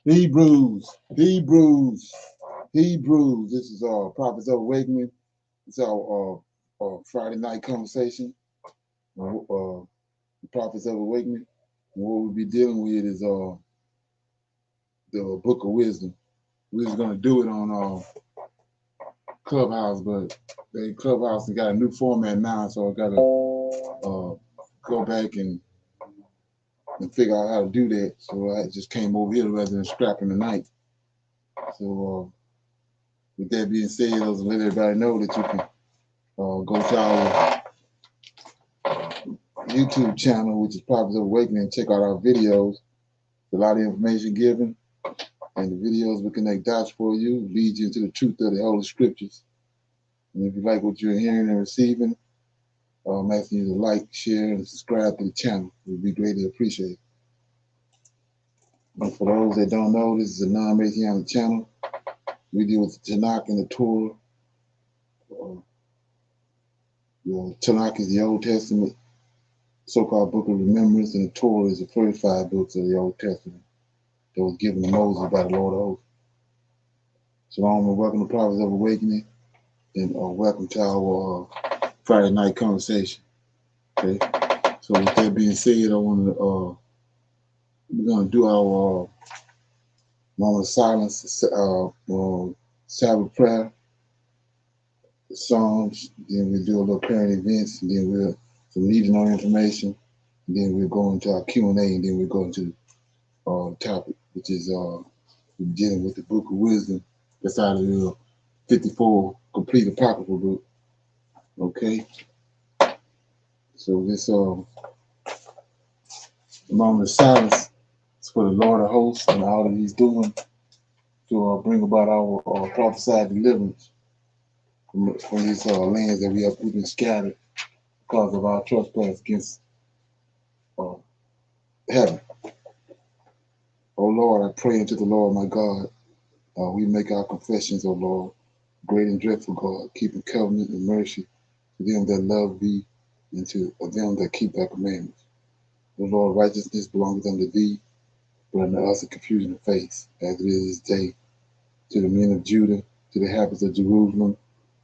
Hebrews, Hebrews, Hebrews. This is Prophets of Awakening. It's our Friday night conversation. Prophets of Awakening. And what we'll be dealing with is the Book of Wisdom. We're just gonna do it on Clubhouse, but the Clubhouse has got a new format now, so I gotta go back and figure out how to do that. So I just came over here rather than scrapping the night. So with that being said, let's let everybody know that you can go to our YouTube channel, which is Prophets of Awakening, and check out our videos. A lot of information given, and the videos will connect dots for you, lead you into the truth of the Holy Scriptures. And if you like what you're hearing and receiving, I'm asking you to like, share, and subscribe to the channel. It would be greatly appreciated. And for those that don't know, this is a non-Messianic channel. We deal with the Tanakh and the Torah. The Tanakh is the Old Testament, so-called Book of Remembrance, and the Torah is the first 5 books of the Old Testament that was given to Moses by the Lord of Hosts. Shalom and welcome to Prophets of Awakening, and welcome to our Friday night conversation. Okay, so with that being said, I want to we're gonna do our moment of silence, Sabbath prayer, the Psalms. Then we do a little current events, and then we'll some needing on information. And then we'll go into our Q&A, and then we'll go into the topic, which is we're dealing with the Book of Wisdom. That's out of the 54 complete apocryphal book. Okay. So this moment of silence is for the Lord of Hosts and all that He's doing to bring about our prophesied deliverance from these lands that we've been scattered because of our trespass against heaven. Oh Lord, I pray unto the Lord my God. We make our confessions, O Lord, great and dreadful God, keeping covenant and mercy to them that love thee and to them that keep thy commandments. O Lord, righteousness belongeth unto thee, but unto us a confusion of face, as it is this day, to the men of Judah, to the inhabitants of Jerusalem,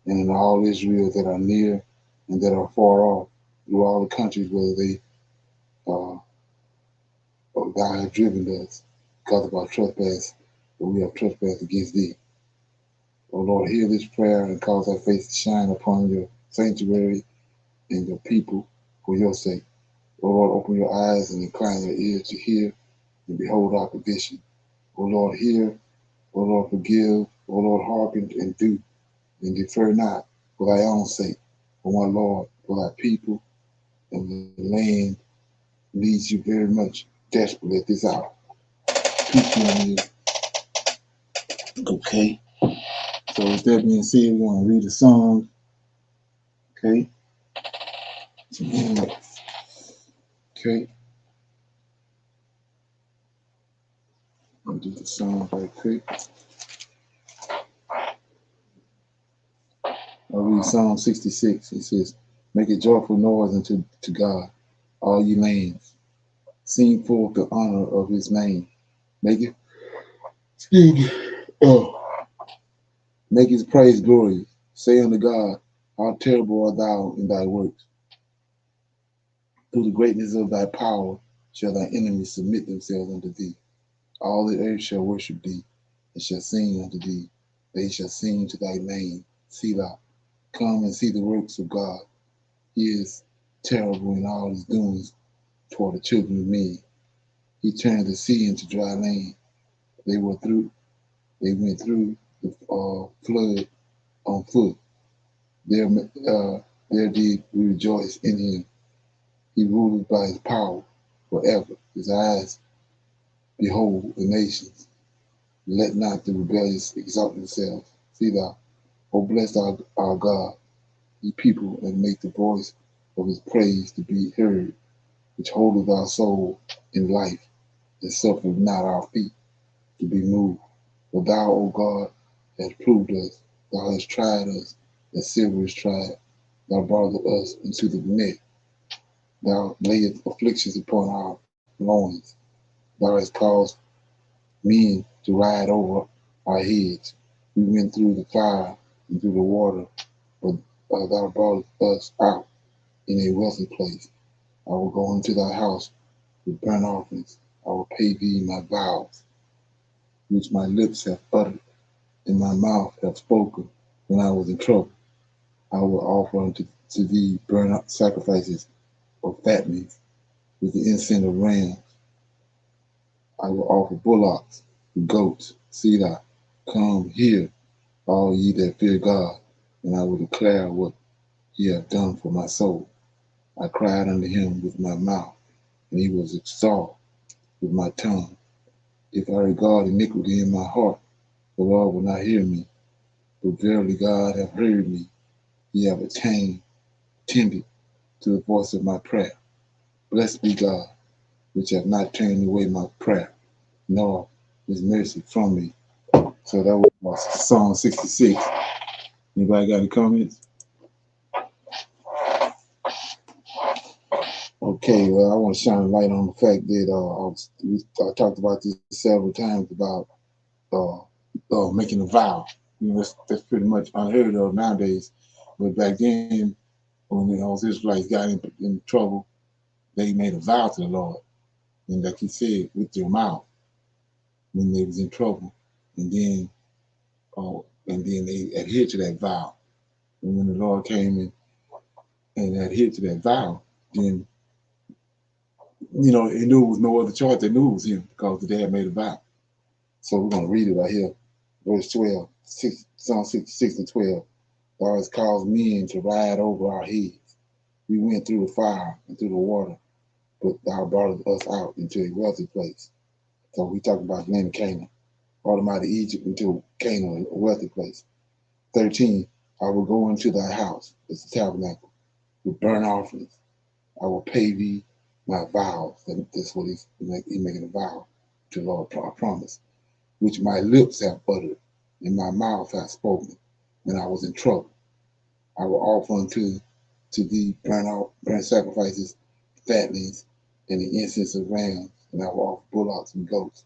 and in all Israel that are near and that are far off, through all the countries where they thou hast driven us, because of our trespass, but we have trespassed against thee. O Lord, hear this prayer and cause thy face to shine upon your sanctuary and your people for your sake. O Lord, open your eyes and incline your ears to hear and behold our condition. O Lord, hear. O Lord, forgive. O Lord, hearken and do, and defer not for thy own sake. O my Lord, for thy people and the land needs you very much, desperately at this hour. Peace be on you. Okay. So with that being said, we're going to read a song. Okay. Okay. I'll do the song right quick. I'll read Psalm 66. It says, make a joyful noise unto God, all ye lands. Sing forth the honor of his name. Make it, excuse me, make his praise glorious. Say unto God, how terrible art thou in thy works. Through the greatness of thy power shall thy enemies submit themselves unto thee. All the earth shall worship thee, and shall sing unto thee. They shall sing to thy name, Selah. Come and see the works of God. He is terrible in all his doings toward the children of men. He turned the sea into dry land. They were through. They went through the flood on foot. There, there did we rejoice in him. He ruled by his power forever. His eyes behold the nations. Let not the rebellious exalt themselves. See thou, O bless our God, ye people, and make the voice of his praise to be heard, which holdeth our soul in life, and suffereth not our feet to be moved. For thou, O God, hast proved us, thou hast tried us, as silver is tried. Thou brought us into the net. Thou layest afflictions upon our loins. Thou hast caused men to ride over our heads. We went through the fire and through the water, but thou brought us out in a wealthy place. I will go into thy house with burnt offerings. I will pay thee my vows, which my lips have uttered, and my mouth have spoken when I was in trouble. I will offer unto thee burnt sacrifices of fattenings with the incense of rams. I will offer bullocks and goats. See thou, come here, all ye that fear God, and I will declare what he hath done for my soul. I cried unto him with my mouth, and he was exalted with my tongue. If I regard iniquity in my heart, the Lord will not hear me. But verily God hath heard me. He hath attended to the voice of my prayer. Blessed be God, which hath not turned away my prayer, nor his mercy from me. So that was Psalm 66. Anybody got any comments? Okay, well, I want to shine a light on the fact that I talked about this several times about making a vow. You know, that's pretty much unheard of nowadays. But back then, when those Israelites got in trouble, they made a vow to the Lord. And like he said, with their mouth when they was in trouble. And then they adhered to that vow. And when the Lord came in and adhered to that vow, then, you know, they knew it was no other choice. They knew it was him because they had made a vow. So we're going to read it right here. Verse 12, Psalm 66 and 12. Thou hast caused men to ride over our heads. We went through the fire and through the water, but thou brought us out into a wealthy place. So we talk about the land of Canaan. Brought them out of Egypt into Canaan, a wealthy place. 13, I will go into thy house, it's the tabernacle, with burnt offerings. I will pay thee my vows. That's what he's making a vow to the Lord, I promise, which my lips have uttered, and my mouth hath spoken, when I was in trouble. I will offer unto thee burnt sacrifices, fattenings, and the incense of rams, and I will offer bullocks and goats.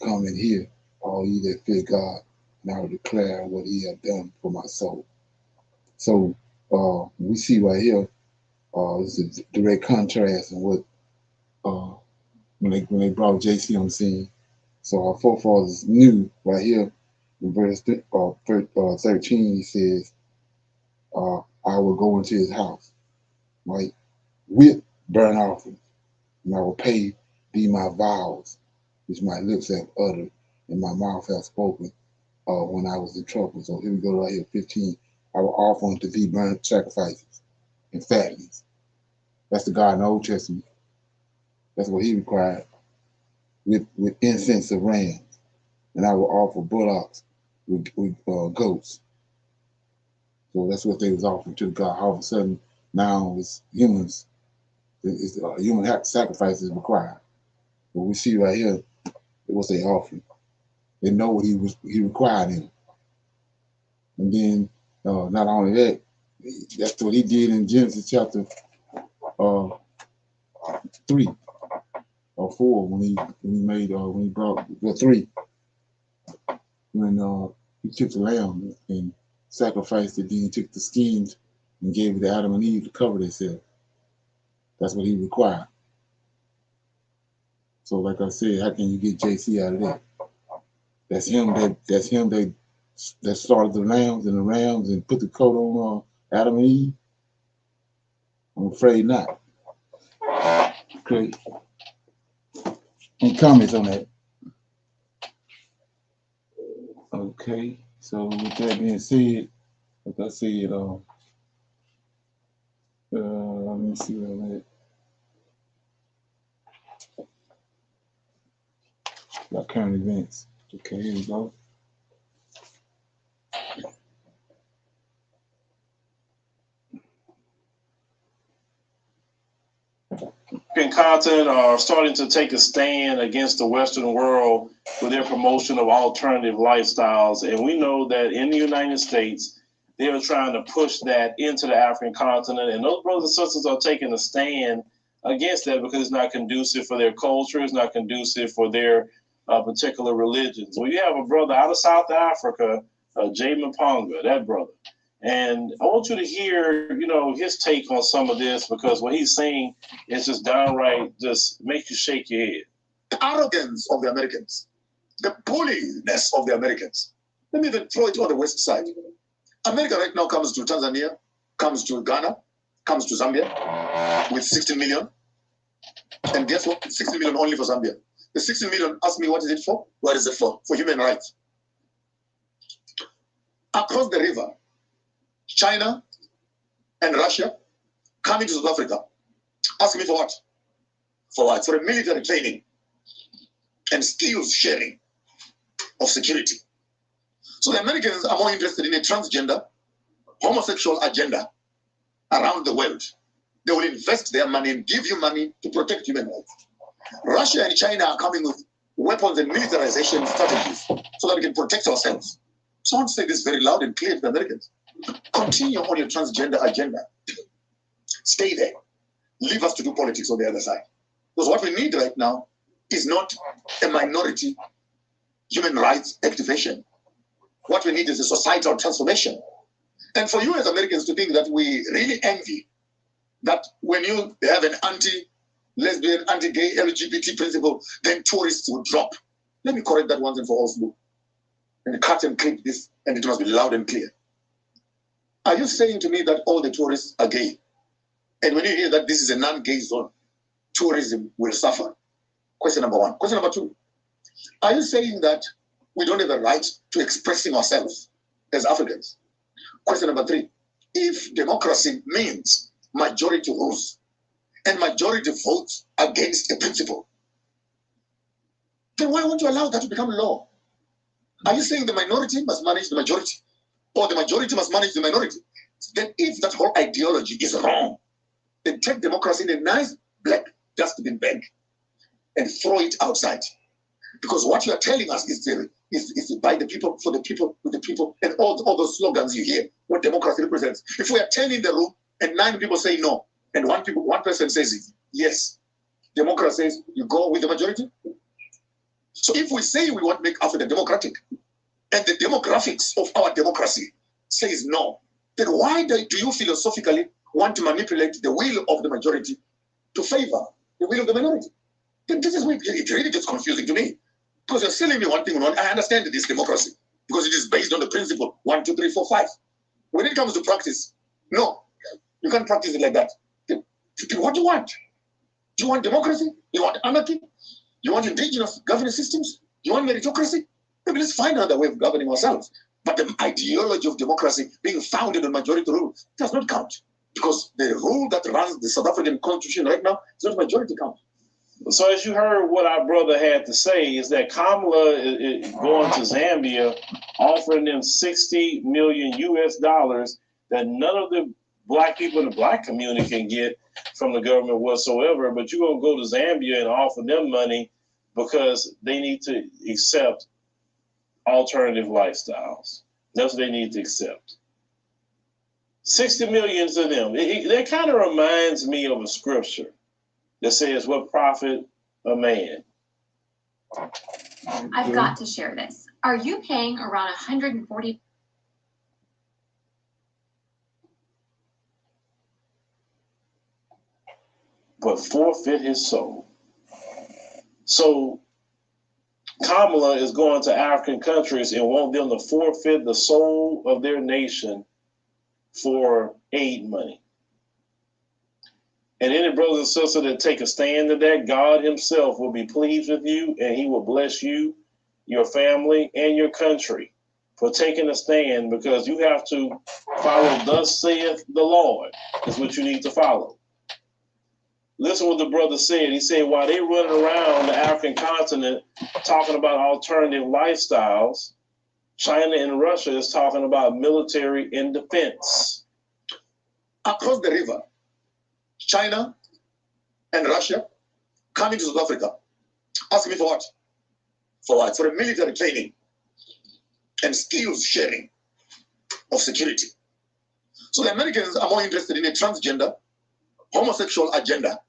Come and hear, all ye that fear God, and I will declare what he hath done for my soul. So we see right here, this is a direct contrast in what when they brought JC on the scene. So our forefathers knew right here in verse 13, he says, I will go into his house, right, with burnt offerings, and I will pay thee my vows, which my lips have uttered, and my mouth hath spoken when I was in trouble. So here we go right here, 15. I will offer unto thee burnt sacrifices and fattenings. That's the God in the Old Testament. That's what he required with incense of rams. And I will offer bullocks with goats. So that's what they was offering to God. All of a sudden, now it's humans. It's human sacrifices required. But we see right here, what's they offering. They know what he required in them. And then not only that, that's what he did in Genesis chapter 3 or 4 when he brought the 3 when he took the lamb and sacrificed it. Then he took the skins and gave it to Adam and Eve to cover themselves. That's what he required. So like I said, how can you get JC out of that? That's him that started the lambs and the rams and put the coat on Adam and Eve? I'm afraid not. Okay. Any comments on that? Okay, so with that being said, like I said, let me see where I'm at. Got current events. Okay, here we go. Continent are starting to take a stand against the Western world with their promotion of alternative lifestyles. And we know that in the United States, they are trying to push that into the African continent. And those brothers and sisters are taking a stand against that because it's not conducive for their culture, it's not conducive for their particular religions. Well, you have a brother out of South Africa, Jay Mapanga, that brother. And I want you to hear, his take on some of this, because what he's saying is just downright just make you shake your head. The arrogance of the Americans, the bulliness of the Americans. Let me even throw it on the west side. America right now comes to Tanzania, comes to Ghana, comes to Zambia with 60 million. And guess what? 60 million only for Zambia. The 60 million, ask me, what is it for? What is it for? For human rights. Across the river, China and Russia coming to South Africa. Ask me for what? For what? For a military training and skills sharing of security. So the Americans are more interested in a transgender, homosexual agenda around the world. They will invest their money and give you money to protect human rights. Russia and China are coming with weapons and militarization strategies so that we can protect ourselves. So I want to say this very loud and clear to the Americans. Continue on your transgender agenda. Stay there. Leave us to do politics on the other side. Because what we need right now is not a minority human rights activation. What we need is a societal transformation. And for you as Americans to think that we really envy that when you have an anti-lesbian, anti-gay, LGBT principle, then tourists will drop. Let me correct that once and for all. And cut and clip this, and it must be loud and clear. Are you saying to me that all the tourists are gay? And when you hear that this is a non-gay zone, tourism will suffer? Question number one. Question number two. Are you saying that we don't have a right to expressing ourselves as Africans? Question number three. If democracy means majority rules and majority votes against a principle, then why won't you allow that to become law? Are you saying the minority must manage the majority? Or the majority must manage the minority? Then if that whole ideology is wrong, then take democracy in a nice black dustbin bag and throw it outside. Because what you are telling us is by the people, for the people, with the people, and all those slogans you hear, what democracy represents. If we are 10 in the room and 9 people say no, and one person says yes, democracy says you go with the majority. So if we say we want to make Africa democratic, and the demographics of our democracy says no, then why do you philosophically want to manipulate the will of the majority to favor the will of the minority? Then this is where it really gets confusing to me. Because you're selling me one thing, I understand this democracy, because it is based on the principle 1, 2, 3, 4, 5. When it comes to practice, no, you can't practice it like that. Then what do you want? Do you want democracy? You want anarchy? You want indigenous governance systems? You want meritocracy? Maybe let's find another way of governing ourselves. But the ideology of democracy being founded on majority rule does not count. Because the rule that runs the South African constitution right now is not majority count. So as you heard what our brother had to say is that Kamala is going to Zambia, offering them $60 million that none of the black people in the black community can get from the government whatsoever. But you're going to go to Zambia and offer them money because they need to accept alternative lifestyles. That's what they need to accept. 60 million to them. That kind of reminds me of a scripture that says, what profit a man? I've got to share this. Are you paying around 140? But forfeit his soul. So Kamala is going to African countries and want them to forfeit the soul of their nation for aid money. And any brothers and sisters that take a stand to that, God himself will be pleased with you, and he will bless you, your family, and your country for taking a stand, because you have to follow thus saith the Lord is what you need to follow. Listen what the brother said. He said, while they running around the African continent talking about alternative lifestyles, China and Russia is talking about military and defense. Across the river, China and Russia coming to South Africa. Ask me for what? For what? For a military training and skills sharing of security. So the Americans are more interested in a transgender, homosexual agenda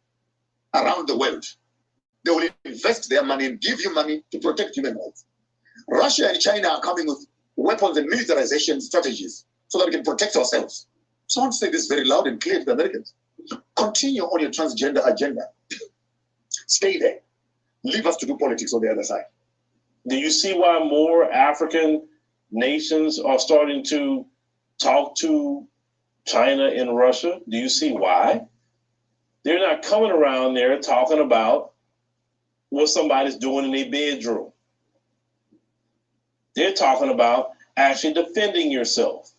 around the world. They will invest their money and give you money to protect human rights. Russia and China are coming with weapons and militarization strategies so that we can protect ourselves. So I want to say this very loud and clear to the Americans. Continue on your transgender agenda. Stay there. Leave us to do politics on the other side. Do you see why more African nations are starting to talk to China and Russia? Do you see why? They're not coming around there talking about what somebody's doing in their bedroom. They're talking about actually defending yourself.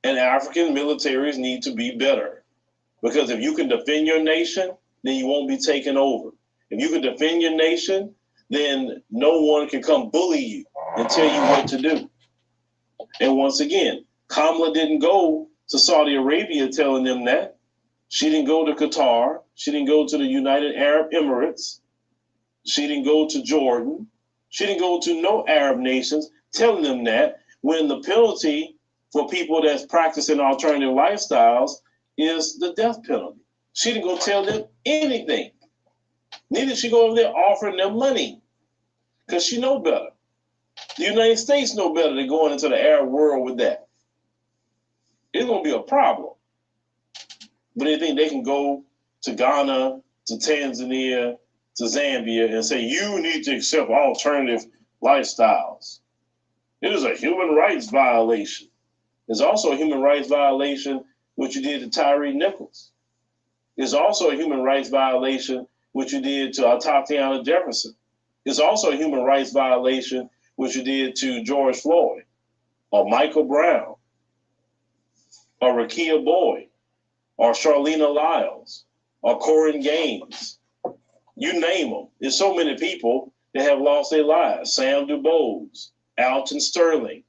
And African militaries need to be better. Because if you can defend your nation, then you won't be taken over. If you can defend your nation, then no one can come bully you and tell you what to do. And once again, Kamala didn't go to Saudi Arabia telling them that. She didn't go to Qatar. She didn't go to the United Arab Emirates. She didn't go to Jordan. She didn't go to no Arab nations telling them that, when the penalty for people that's practicing alternative lifestyles is the death penalty. She didn't go tell them anything. Neither did she go over there offering them money, because she know better. The United States know better than going into the Arab world with that. It's going to be a problem. But they think they can go to Ghana, to Tanzania, to Zambia and say, you need to accept alternative lifestyles. It is a human rights violation. It's also a human rights violation what you did to Tyree Nichols. It's also a human rights violation what you did to Tatiana Jefferson. It's also a human rights violation what you did to George Floyd, or Michael Brown, or Rakia Boyd, or Charlena Lyles, or Corin Gaines. You name them. There's so many people that have lost their lives. Sam DuBose, Alton Sterling.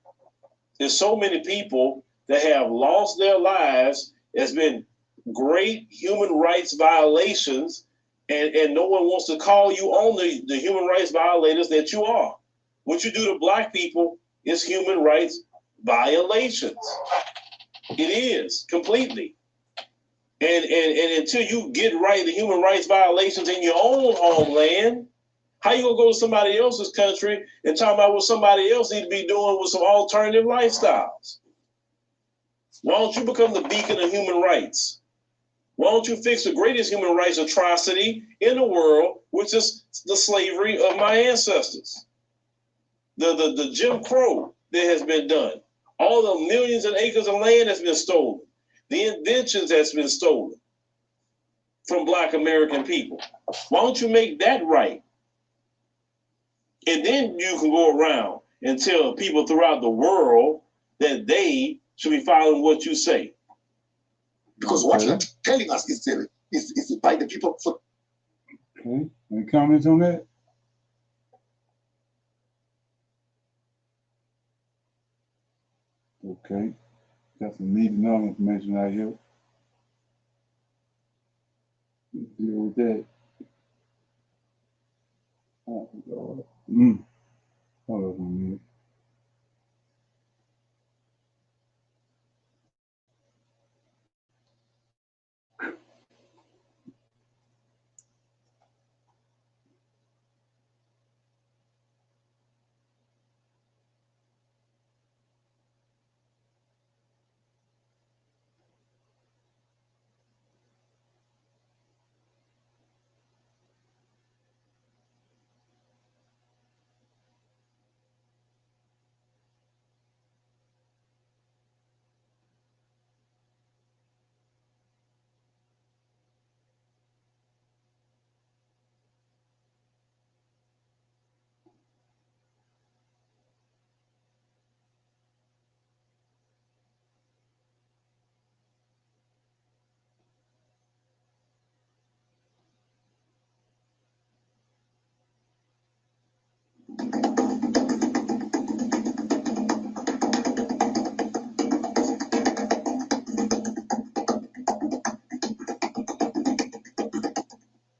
There's so many people that have lost their lives. There's been great human rights violations, and no one wants to call you on the human rights violators that you are. What you do to Black people is human rights violations. It is, completely. And until you get right the human rights violations in your own homeland, how you gonna go to somebody else's country and talk about what somebody else need to be doing with some alternative lifestyles? Why don't you become the beacon of human rights? Why don't you fix the greatest human rights atrocity in the world, which is the slavery of my ancestors? The Jim Crow that has been done. All the millions of acres of land that's been stolen. The inventions that's been stolen from Black American people. Why don't you make that right? And then you can go around and tell people throughout the world that they should be following what you say. Because what you're telling us is by the people. Okay. Any comments on that? Okay. Got some neat and other information right here. Deal with that. Oh, God. Hold on a minute.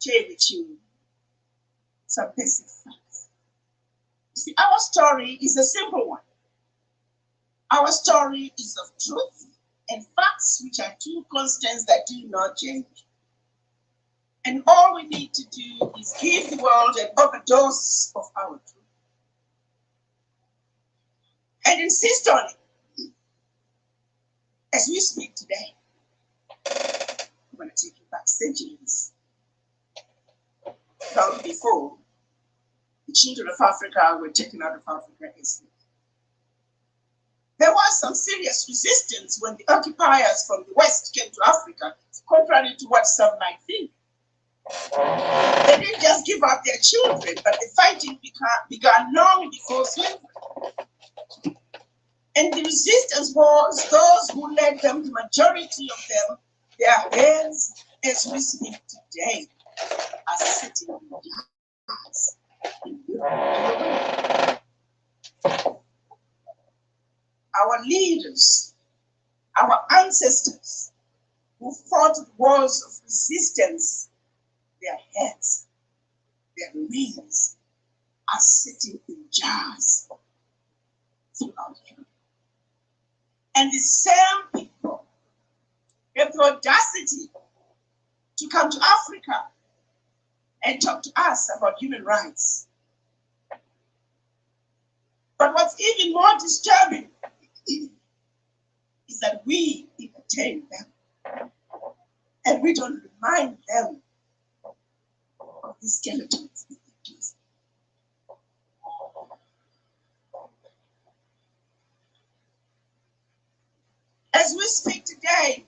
share with you some basic facts. See, our story is a simple one. Our story is of truth and facts, which are two constants that do not change. And all we need to do is give the world an overdose of our truth and insist on it. As we speak today, I'm going to take you back centuries. Long before the children of Africa were taken out of Africa as slaves. There was some serious resistance when the occupiers from the West came to Africa, contrary to what some might think. They didn't just give up their children, but the fighting began long before slavery. And the resistance was those who led them, the majority of them, their heads, as we speak today, are sitting in jars in Europe. Our leaders, our ancestors who fought the wars of resistance, their heads, their remains are sitting in jars throughout Europe. And the same people have the audacity to come to Africa and talk to us about human rights. But what's even more disturbing is that we entertain them and we don't remind them of the skeletons. As we speak today,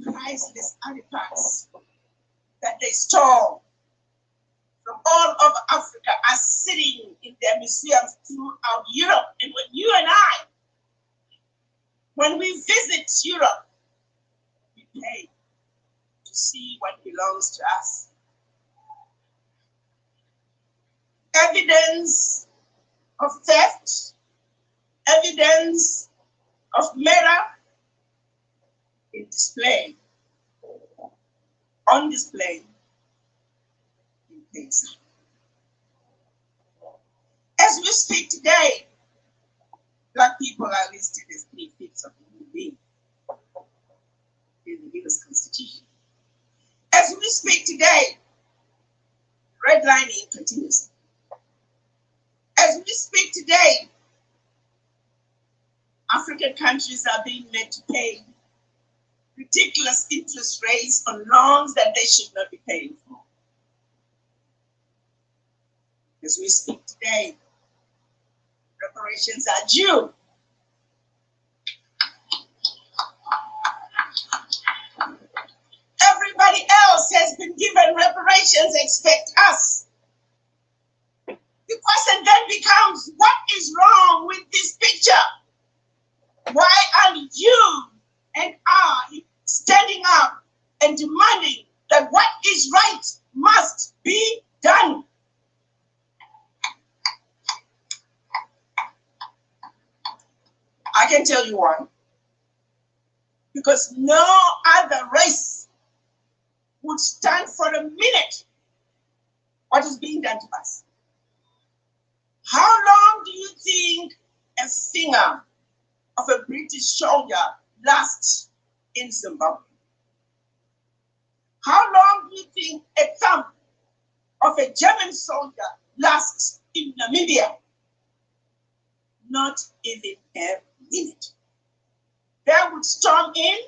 priceless artifacts that they store from all over Africa are sitting in their museums throughout Europe. And when you and I, when we visit Europe, we pay to see what belongs to us. Evidence of theft, evidence of murder in display, on display in places. As we speak today, Black people are listed as 3/5 of the human being in the US Constitution. As we speak today, redlining continues. As we speak today, African countries are being made to pay ridiculous interest rates on loans that they should not be paying for. As we speak today, reparations are due. Everybody else has been given reparations, expect us. The question then becomes, what is wrong with this picture? Why aren't you and I standing up and demanding that what is right must be done? I can tell you why. Because no other race would stand for a minute what is being done to us. How long do you think a finger of a British soldier lasts in Zimbabwe? How long do you think a thumb of a German soldier lasts in Namibia? Not even a minute. They would storm in,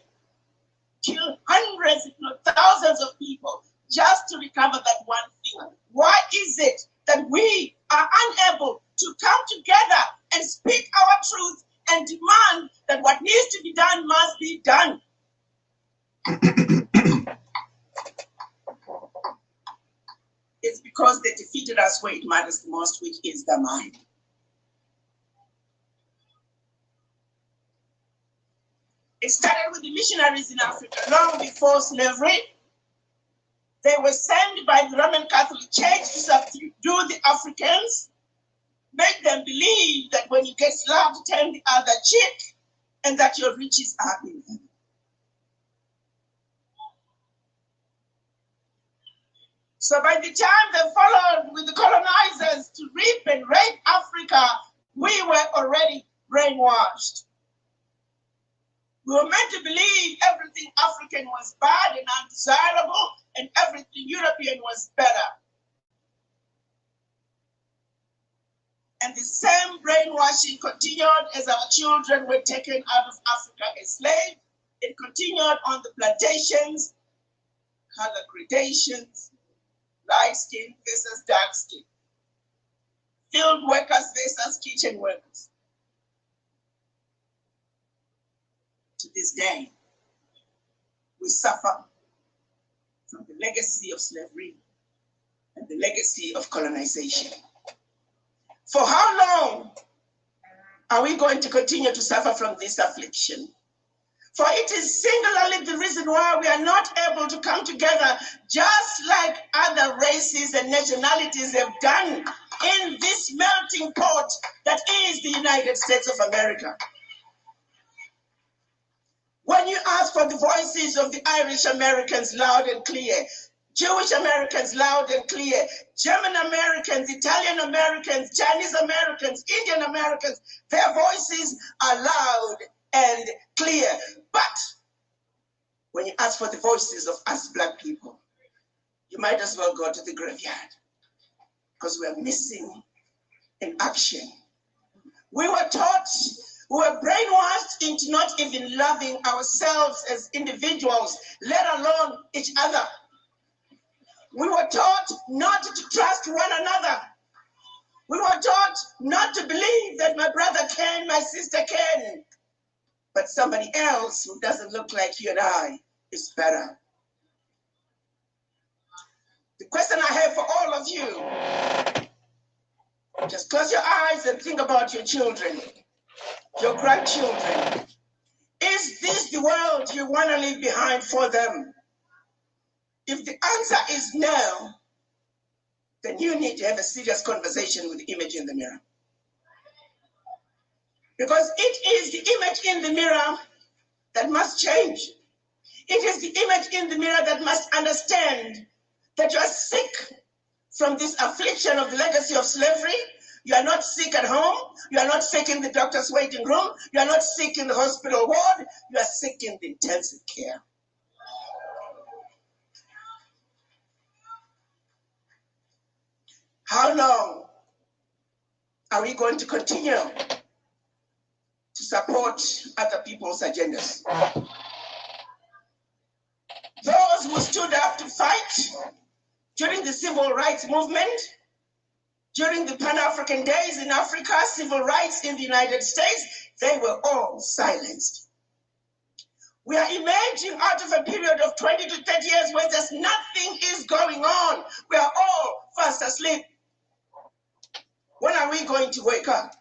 kill hundreds, if not thousands of people just to recover that one finger. Why is it that we are unable to come together and speak our truth and demand that what needs to be done must be done? It's because they defeated us where it matters the most, which is the mind. It started with the missionaries in Africa long before slavery. They were sent by the Roman Catholic Church to subdue the Africans, make them believe that when you get slapped, turn the other cheek, and that your riches are in heaven. So by the time they followed with the colonizers to rape and rape Africa, we were already brainwashed. We were meant to believe everything African was bad and undesirable, and everything European was better. And the same brainwashing continued as our children were taken out of Africa as slaves. It continued on the plantations, color gradations, light skin versus dark skin, field workers versus kitchen workers. To this day, we suffer from the legacy of slavery and the legacy of colonization. For how long are we going to continue to suffer from this affliction? For it is singularly the reason why we are not able to come together just like other races and nationalities have done in this melting pot that is the United States of America. When you ask for the voices of the Irish Americans loud and clear, Jewish Americans loud and clear, German Americans, Italian Americans, Chinese Americans, Indian Americans, their voices are loud and clear. But when you ask for the voices of us Black people, you might as well go to the graveyard because we are missing in action. We were taught, we were brainwashed into not even loving ourselves as individuals, let alone each other. We were taught not to trust one another. We were taught not to believe that my brother can, my sister can, but somebody else who doesn't look like you and I is better. The question I have for all of you, just close your eyes and think about your children, your grandchildren. Is this the world you want to leave behind for them? If the answer is no, then you need to have a serious conversation with the image in the mirror. Because it is the image in the mirror that must change. It is the image in the mirror that must understand that you are sick from this affliction of the legacy of slavery. You are not sick at home. You are not sick in the doctor's waiting room. You are not sick in the hospital ward. You are sick in the intensive care. How long are we going to continue to support other people's agendas? Those who stood up to fight during the civil rights movement, during the Pan-African days in Africa, civil rights in the United States, they were all silenced. We are emerging out of a period of 20 to 30 years where just nothing is going on. We are all fast asleep. When are we going to wake up?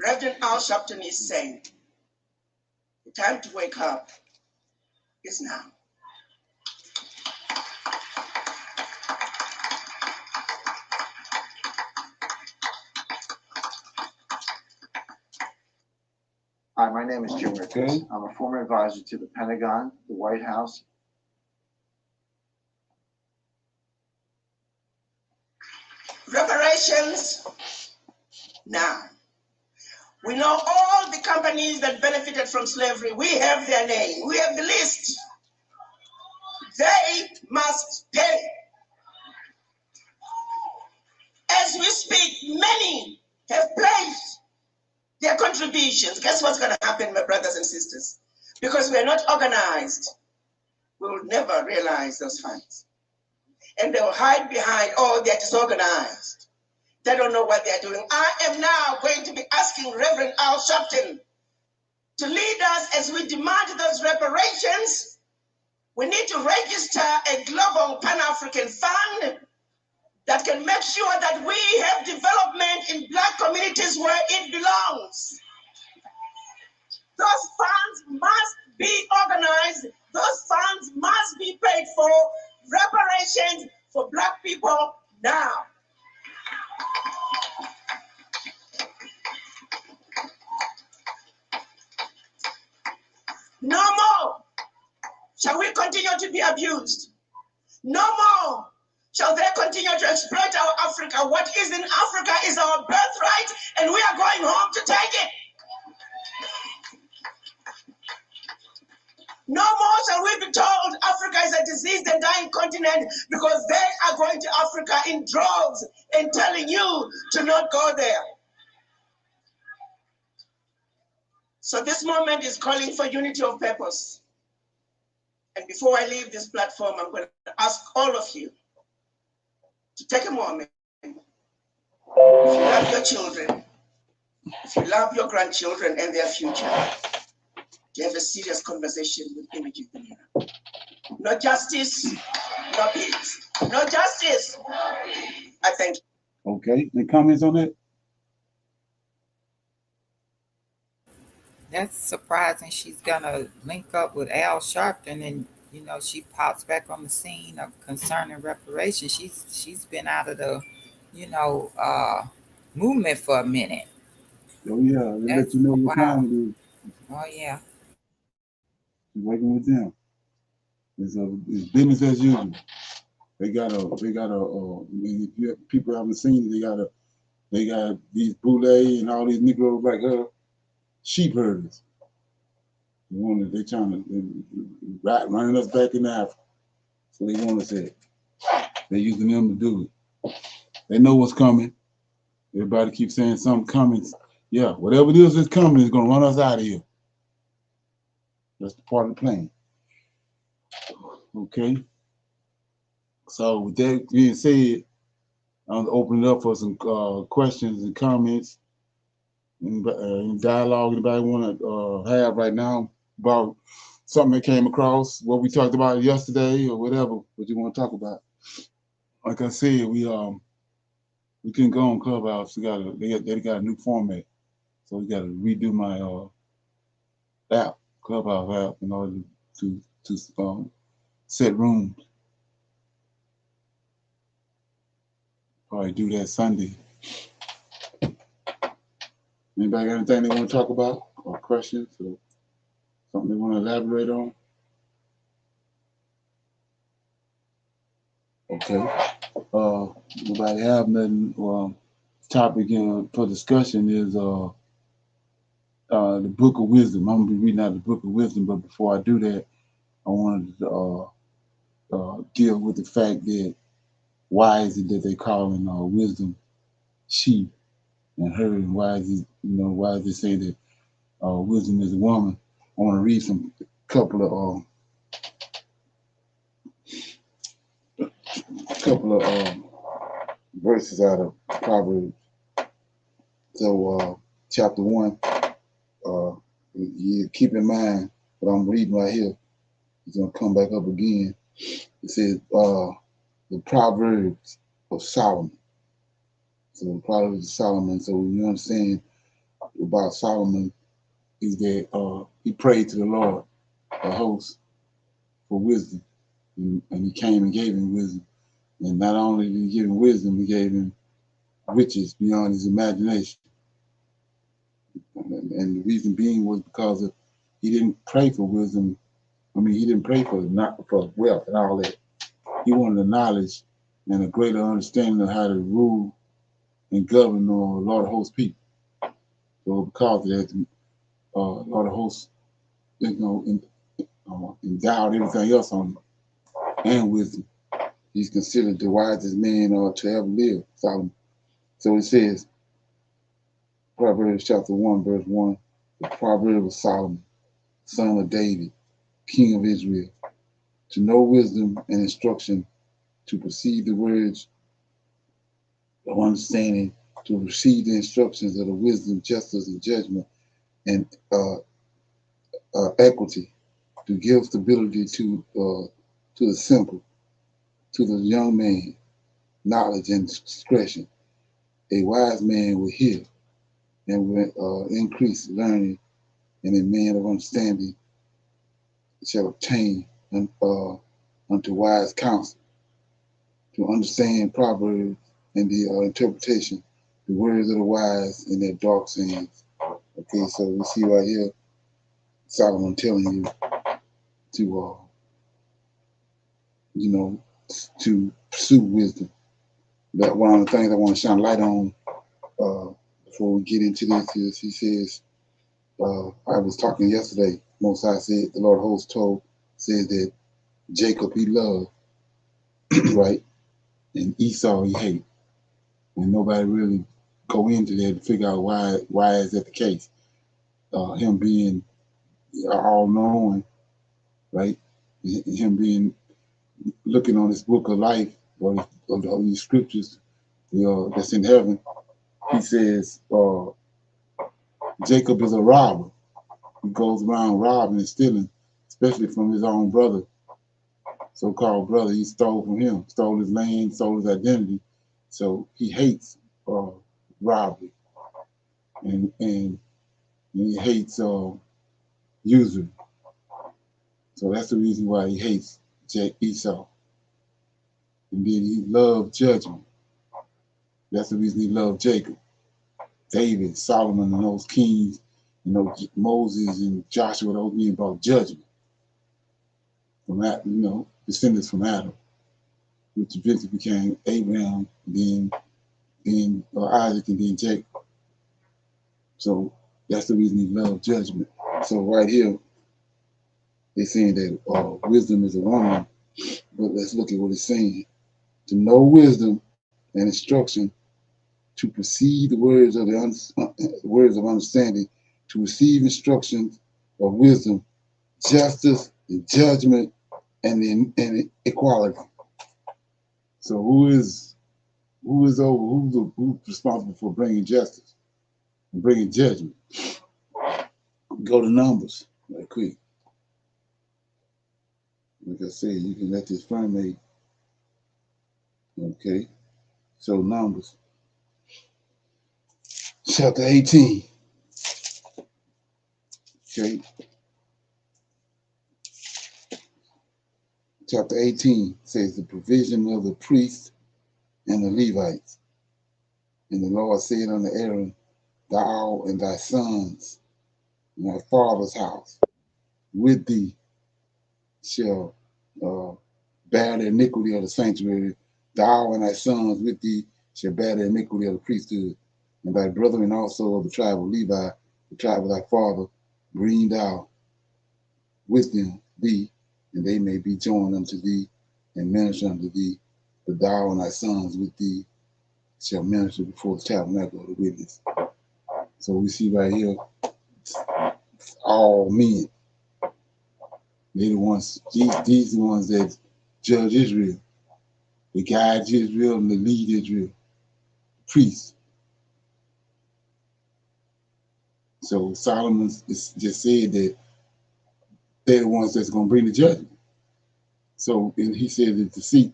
Reverend Al Sharpton is saying, the time to wake up is now. Hi, my name is Jim Ricketts. I'm a former advisor to the Pentagon, the White House. Reparations now. We know all the companies that benefited from slavery. We have their name. We have the list. They must pay. As we speak, many have placed their contributions. Guess what's going to happen, my brothers and sisters? Because we're not organized, we will never realize those funds. And they will hide behind, oh, they're disorganized. They don't know what they're doing. I am now going to be asking Reverend Al Sharpton to lead us as we demand those reparations. We need to register a global Pan-African fund that can make sure that we have development in Black communities where it belongs. Those funds must be organized. Those funds must be paid for. Reparations for Black people now. No more shall we continue to be abused. No more shall they continue to exploit our Africa. What is in Africa is our birthright, and we are going home to take it. No more shall we be told Africa is a diseased and dying continent, because they are going to Africa in droves and telling you to not go there. So this moment is calling for unity of purpose. And before I leave this platform, I'm going to ask all of you to take a moment. If you love your children, if you love your grandchildren and their future, to have a serious conversation with Image Benera. No justice, no peace. No justice. I thank you. Okay, any comments on that? That's surprising. She's gonna link up with Al Sharpton, and you know she pops back on the scene of concerning reparations. She's been out of the, movement for a minute. Oh yeah, they let you know what time it is. Oh yeah. She's working with them. It's business as usual. They got a. I mean, if people haven't seen it, they got these boule and all these Negroes like her, sheep herders. They trying to running us back in Africa. So they want us there. They're using them to do it. They know what's coming. Everybody keeps saying something coming. Yeah, whatever it is that's coming is gonna run us out of here. That's the part of the plan. Okay. So with that being said, I'm opening up for some questions and comments and dialogue anybody want to have right now about something that came across, what we talked about yesterday or whatever, what you want to talk about. Like I said, we can go on Clubhouse. They got a new format, so we got to redo my app, Clubhouse app, in order to set rooms. Probably do that Sunday. Anybody got anything they want to talk about or questions or something they want to elaborate on? Okay. Nobody have nothing. Topic for discussion is the Book of Wisdom. I'm gonna be reading out the Book of Wisdom, but before I do that, I wanted to deal with the fact that why is it that they calling wisdom she and her, and why is they say that wisdom is a woman? I want to read some couple of verses out of Proverbs. So chapter 1, you keep in mind what I'm reading right here. It's gonna come back up again. It says the Proverbs of Solomon. So the Proverbs of Solomon. So you understand about Solomon is that he prayed to the Lord, the host, for wisdom, and he came and gave him wisdom. And not only did he give him wisdom, he gave him riches beyond his imagination. And the reason being was because he didn't pray for wisdom. I mean, he didn't pray for wealth and all that. He wanted the knowledge and a greater understanding of how to rule and govern Lord of Hosts people. So because of that, Lord of Hosts, endowed everything else on him and wisdom. He's considered the wisest man to ever live, Solomon. So it says, Proverbs chapter 1, verse 1, the Proverb of Solomon, son of David, king of Israel, to know wisdom and instruction, to perceive the words of understanding, to receive the instructions of the wisdom, justice, and judgment, and equity, to give stability to the simple, to the young man, knowledge and discretion. A wise man will hear and will increase learning, and a man of understanding shall obtain unto wise counsel. To understand proverbs and the interpretation, the words of the wise in their dark sayings. Okay, so we see right here Solomon telling you to you know, to pursue wisdom. That one of the things I want to shine light on before we get into this is he says, I was talking yesterday, Most High said, the Lord of hosts said that Jacob he loved, right? And Esau he hate. And nobody really go into that to figure out why is that the case. Him being all knowing, right? Him being looking on this book of life or these scriptures, that's in heaven. He says Jacob is a robber. He goes around robbing and stealing, especially from his own brother, so-called brother. He stole from him, stole his land, stole his identity. So he hates robbery, and he hates usury. So that's the reason why he hates Esau. And then he loved judgment. That's the reason he loved Jacob, David, Solomon, and those kings, Moses and Joshua. Those being about judgment. From that, descendants from Adam, which eventually became Abraham, then Isaac, and then Jacob. So that's the reason he loved judgment. So right here, they're saying that wisdom is a woman, but let's look at what it's saying. To know wisdom and instruction, to perceive the words of words of understanding, to receive instructions of wisdom, justice, and judgment, and equality. So who's responsible for bringing justice and bringing judgment? Go to Numbers right quick. Like I said, you can let this firmate. Okay, so Numbers chapter 18. Okay, chapter 18 says the provision of the priests and the Levites. And the Lord said unto Aaron, thou and thy sons and thy father's house with thee shall bear the iniquity of the sanctuary. Thou and thy sons with thee shall bear the iniquity of the priesthood. And thy brethren also of the tribe of Levi, the tribe of thy father, bring thou with them thee, and they may be joined unto thee and minister unto thee. But thou and thy sons with thee shall minister before the tabernacle of the witness. So we see right here, all men. They're the ones, these the ones that judge Israel, they guide Israel and they lead Israel, priests. So Solomon just said that they're the ones that's going to bring the judgment. So and he said that to seek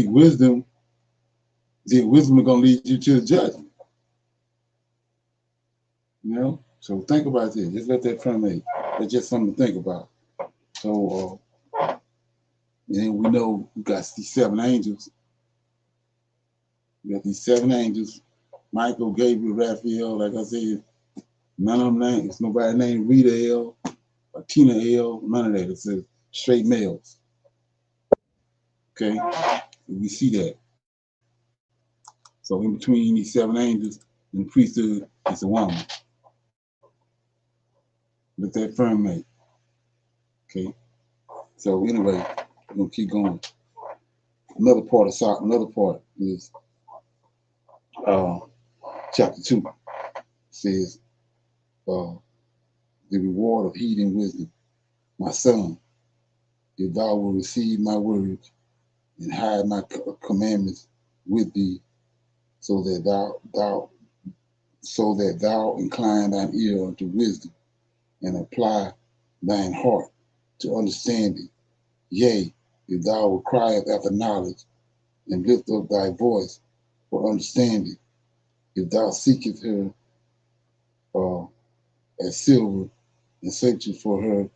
wisdom, then wisdom is going to lead you to the judgment. So think about that. Just let that permeate. That's just something to think about. So, and then we know we got these 7 angels. We got these 7 angels: Michael, Gabriel, Raphael. Like I said, none of them names. Nobody named Rita L or Tina L. None of that. It's straight males. Okay, we see that. So in between these 7 angels and the priesthood is a woman. Let that firmate. Okay. So anyway, we're gonna keep going. Another part is chapter 2 says the reward of heeding wisdom. My son, if thou will receive my words and hide my commandments with thee, so that thou incline thine ear unto wisdom and apply thine heart to understanding. Yea, if thou wilt cry after knowledge and lift up thy voice for understanding, if thou seekest her as silver and searchest for her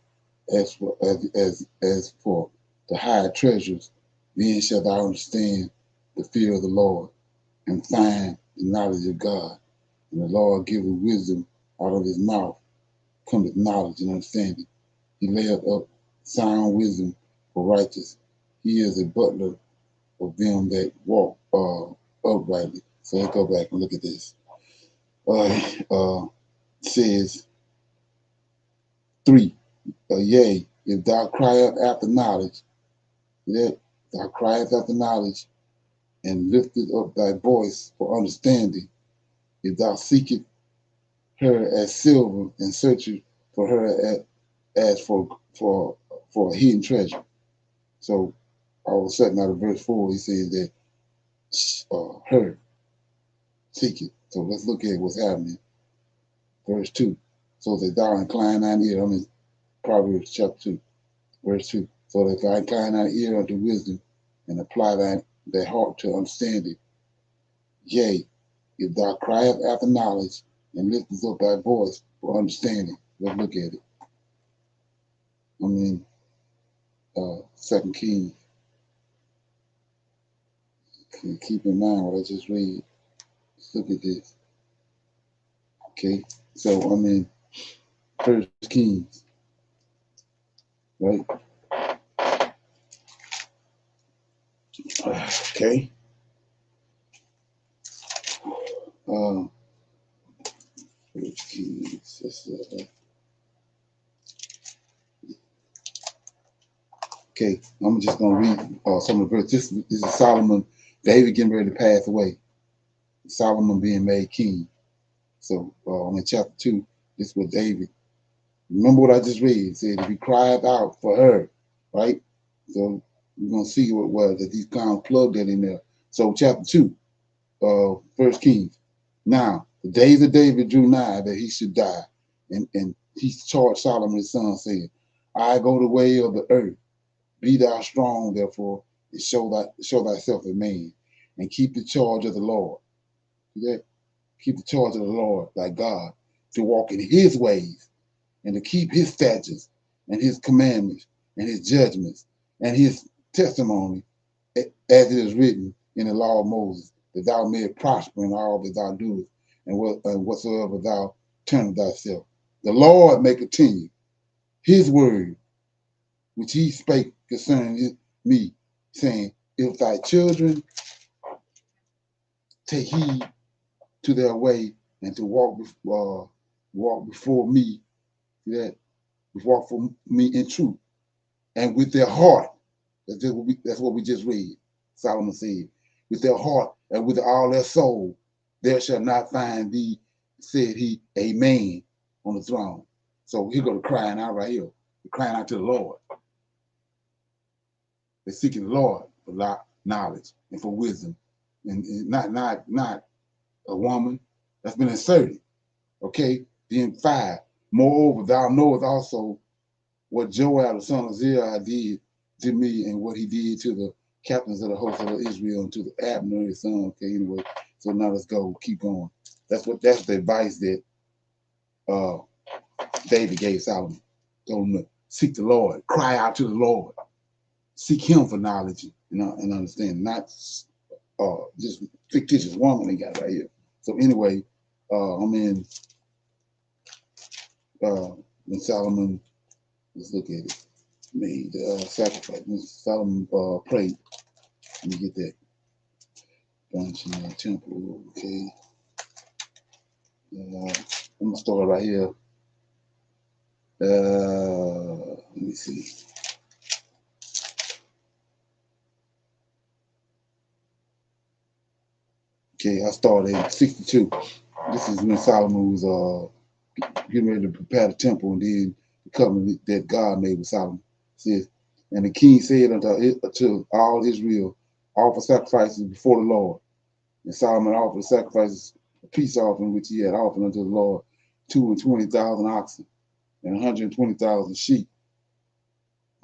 as for the high treasures, then shalt thou understand the fear of the Lord and find the knowledge of God. And the Lord giveth wisdom, out of his mouth cometh knowledge and understanding. He layeth up sound wisdom for righteous. he is a butler of them that walk uprightly. So let's go back and look at this. Says 3, yea, if thou criest after knowledge, that thou criest after knowledge, and liftest up thy voice for understanding, if thou seekest her as silver and searchest for her as for a hidden treasure. So all of a sudden out of verse 4, he says that her seek it. So let's look at what's happening. Verse 2. So that thou incline thine ear. I mean, Proverbs chapter 2, verse 2. So that thou incline thine ear unto wisdom and apply thy heart to understanding. Yea, if thou criest after knowledge and liftest up thy voice for understanding. Let's look at it. I mean, 2 Kings. Keep in mind what I just read. Let's look at this. Okay, so I mean, 1 Kings, right? Okay. 1 Kings. Okay, I'm just gonna read some of the verses. This is Solomon, David getting ready to pass away. Solomon being made king. So in chapter 2, this is what David. Remember what I just read. It said if he cried out for her, right? So we're gonna see what it was that these clowns plugged that in there. So chapter 2, 1 Kings. Now the days of David drew nigh that he should die, and he charged Solomon his son, saying, I go the way of the earth. Be thou strong, therefore, and show thyself a man, and keep the charge of the Lord. See that? Keep the charge of the Lord, thy God, to walk in his ways, and to keep his statutes, and his commandments, and his judgments, and his testimony, as it is written in the law of Moses, that thou mayest prosper in all that thou doest, and whatsoever thou turnest thyself. The Lord may continue his word, which he spake concerning me, saying, if thy children take heed to their way and to walk before me, that walk for me in truth, and with their heart. That's what we just read. Solomon said, with their heart and with all their soul, there shall not find thee, said he, a man on the throne. So he's going to crying out right here. They're crying out to the Lord. They're seeking the Lord for knowledge and for wisdom, and not a woman that's been inserted. Okay, then 5. Moreover, thou knowest also what Joab the son of Zeruiah did to me, and what he did to the captains of the host of Israel, and to the Abner his son. Okay, anyway, so now let's go, keep going. That's the advice that David gave Solomon. Told him to seek the Lord, cry out to the Lord, seek him for knowledge and understanding, not just fictitious woman they got right here. So anyway, when Solomon, let's look at it, made sacrifice. When Solomon prayed. Let me get that bunch in the temple. Okay. I'm gonna start right here. Let me see. Okay, I started in 62. This is when Solomon was getting ready to prepare the temple, and then the covenant that God made with Solomon. It says, and the king said unto all Israel, offer sacrifices before the Lord. And Solomon offered sacrifices, a peace offering which he had offered unto the Lord, 220,000 oxen and 120,000 sheep,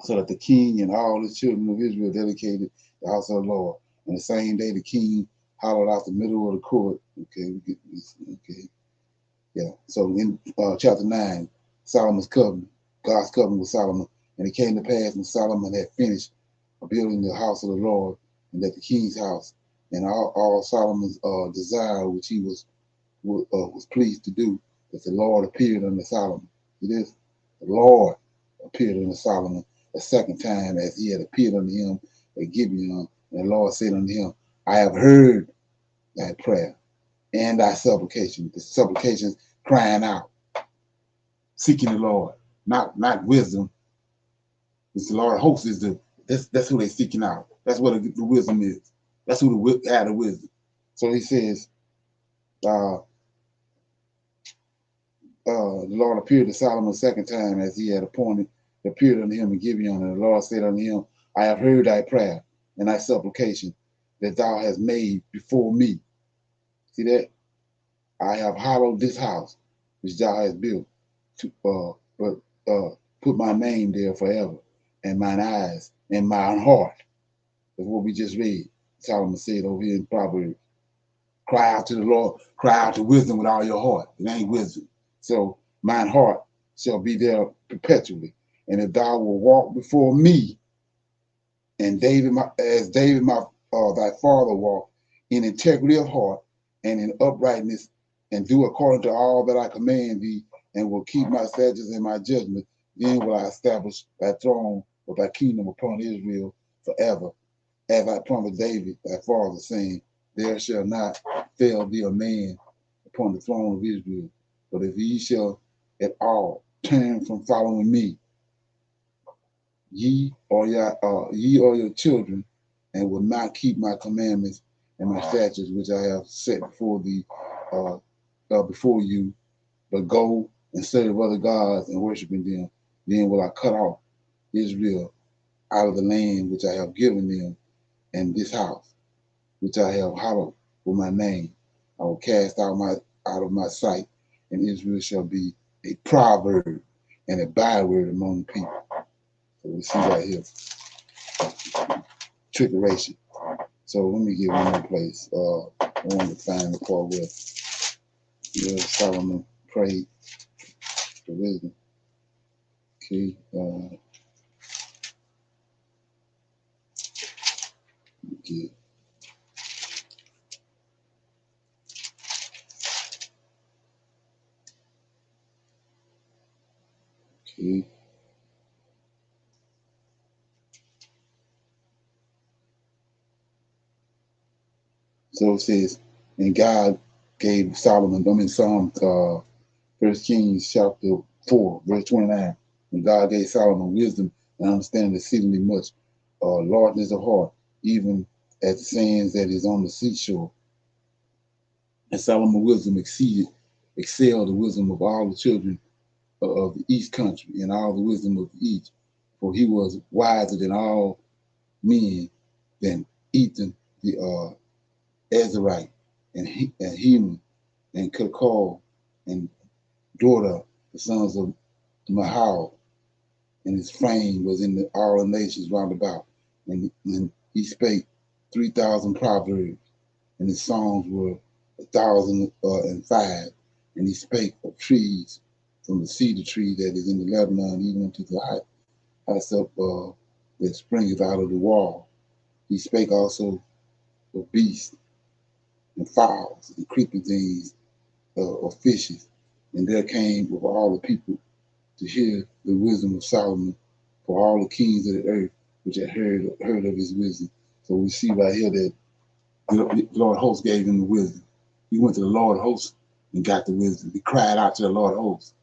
so that the king and all his children of Israel dedicated the house of the Lord. And the same day the king hollowed out the middle of the court. Okay, we get this. Okay, yeah. So in chapter 9, Solomon's covenant, God's covenant with Solomon, and it came to pass when Solomon had finished building the house of the Lord, and that the king's house, and all Solomon's desire, which he was pleased to do, that the Lord appeared unto Solomon. It is the Lord appeared unto Solomon a second time, as he had appeared unto him at Gibeon. And the Lord said unto him, I have heard thy prayer and thy supplication. The supplications crying out, seeking the Lord, not wisdom. It's the Lord of hosts is that's who they seeking out. That's what the wisdom is. That's who had the wisdom. So he says, the Lord appeared to Solomon a second time as he had appointed, appeared unto him in Gibeon, and the Lord said unto him, I have heard thy prayer and thy supplication that thou hast made before me. See that? I have hallowed this house which thou hast built, but put my name there forever, and mine eyes and mine heart. That's what we just read. Solomon said over here in Proverbs. Cry out to the Lord, cry out to wisdom with all your heart. It ain't wisdom. So mine heart shall be there perpetually. And if thou will walk before me, and David, thy father walked in integrity of heart and in uprightness, and do according to all that I command thee, and will keep my statutes and my judgment, then will I establish thy throne of thy kingdom upon Israel forever, as I promised David thy father, saying, there shall not fail be a man upon the throne of Israel. But if ye shall at all turn from following me, ye or your children, and will not keep my commandments and my statutes which I have set before thee, before you, but go and serve other gods and worshiping them, then will I cut off Israel out of the land which I have given them, and this house which I have hallowed for my name. I will cast out of my sight, and Israel shall be a proverb and a byword among the people. So we see right here, trickeration. So let me get one more place. I want to find the part where Solomon prayed for wisdom. Okay. Okay. Okay. So it says, and God gave Solomon, Psalm 1 Kings chapter 4, verse 29. And God gave Solomon wisdom and understanding exceedingly much, largeness of heart, even as the sands that is on the seashore. And Solomon's wisdom excelled the wisdom of all the children of the east country and all the wisdom of the east. For he was wiser than all men, than Ethan the Ezrahite, and Heman, and Kilcol, and Dorda, the sons of Mahal, and his fame was in all the nations round about. And he spake 3,000 proverbs, and his songs were 1,005. And he spake of trees, from the cedar tree that is in the Lebanon, even unto the heights up that springeth out of the wall. He spake also of beasts and fowls and creeping things, of fishes. And there came with all the people to hear the wisdom of Solomon, for all the kings of the earth which had heard of his wisdom. So we see right here that the Lord of hosts gave him the wisdom. He went to the Lord of hosts and got the wisdom. He cried out to the Lord of hosts.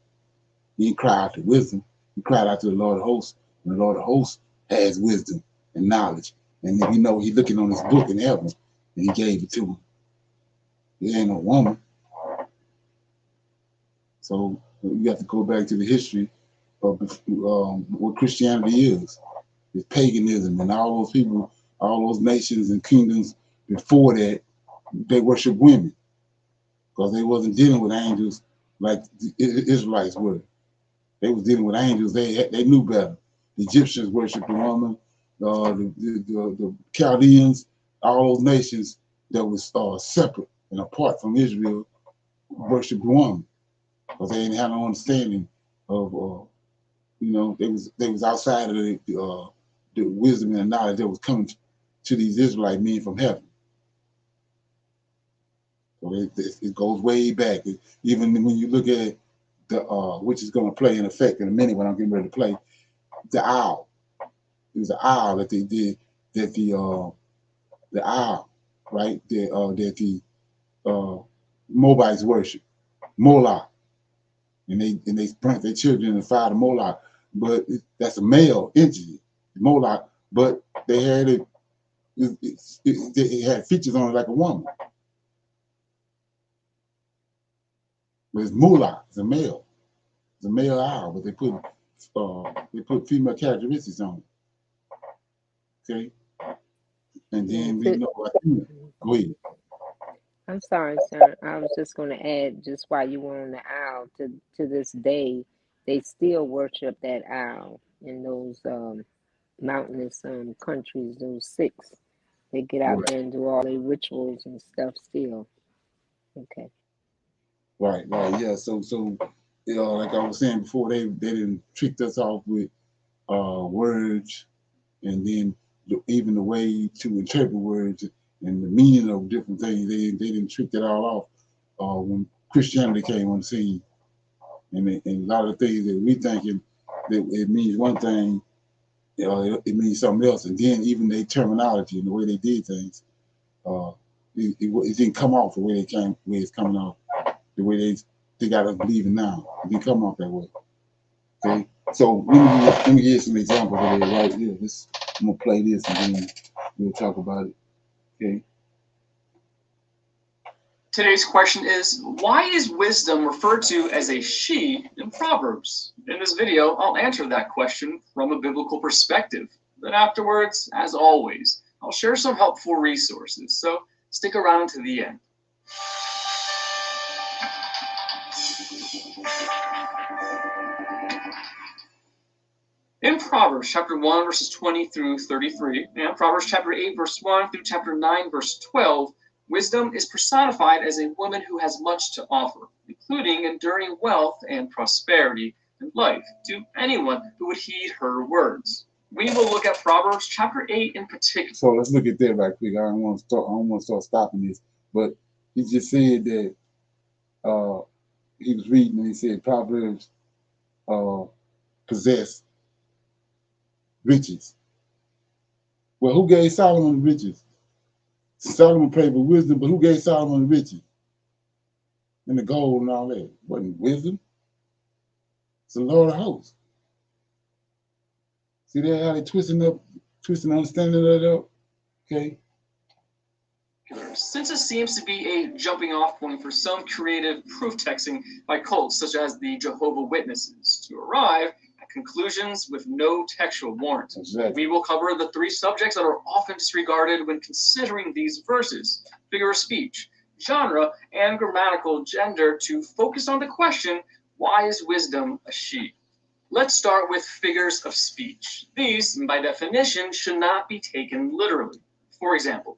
He didn't cry out to wisdom. He cried out to the Lord of hosts, and the Lord of hosts has wisdom and knowledge. And you know, he's looking on his book in heaven, and he gave it to him. He ain't no woman. So you have to go back to the history of what Christianity is. It's paganism, and all those people, all those nations and kingdoms before that, they worship women because they wasn't dealing with angels like the Israelites were. They was dealing with angels. They knew better. The Egyptians worshiped the woman. The Chaldeans, all those nations that was separate and apart from Israel worshiped the woman because they didn't have no understanding of they was outside of the wisdom and the knowledge that was coming to these Israelite men from heaven. So it goes way back. Even when you look at which is going to play in effect in a minute when I'm getting ready to play, the owl. It was an owl that they did that the owl, right? That the Moabites worship Moloch, and they burnt their children in the fire to Moloch, but that's a male entity, Moloch, but they had it had features on it like a woman, but it's Moloch, it's a male owl, but they put female characteristics on it. Okay, and then we know what. Go ahead. I'm sorry, sir. I was just going to add, just while you were on the owl, to this day, they still worship that owl in those mountainous countries, those six. They get out there and do all their rituals and stuff still. Okay. Right, yeah. So like I was saying before, they didn't trick us off with words, and then even the way to interpret words and the meaning of different things. They didn't trick that all off when Christianity came on the scene, and a lot of the things that we thinking that it means one thing, it means something else, and then even their terminology and the way they did things, it didn't come off the way it's coming off, the way they got us believing now. It didn't come off that way. Okay, so let me give you some examples of it right here. I'm gonna play this and then we'll talk about it. Okay. Today's question is, why is wisdom referred to as a she in Proverbs? In this video, I'll answer that question from a biblical perspective. Then afterwards, as always, I'll share some helpful resources, so stick around to the end. In Proverbs chapter 1, verses 20 through 33, and Proverbs chapter 8, verse 1 through chapter 9, verse 12, wisdom is personified as a woman who has much to offer, including enduring wealth and prosperity and life to anyone who would heed her words. We will look at Proverbs chapter 8 in particular. So let's look at that right quick. I don't want to start stopping this, but he just said that he was reading and he said Proverbs possess riches. Well, who gave Solomon the riches? Solomon prayed for wisdom, but who gave Solomon the riches and the gold and all that? Wasn't wisdom? It's the Lord of hosts. See that how they twisting understanding that up? Okay. Since it seems to be a jumping off point for some creative proof texting by cults such as the Jehovah's Witnesses to arrive at conclusions with no textual warrant. Exactly. We will cover the three subjects that are often disregarded when considering these verses: figure of speech, genre, and grammatical gender, to focus on the question, why is wisdom a she? Let's start with figures of speech. These, by definition, should not be taken literally. For example,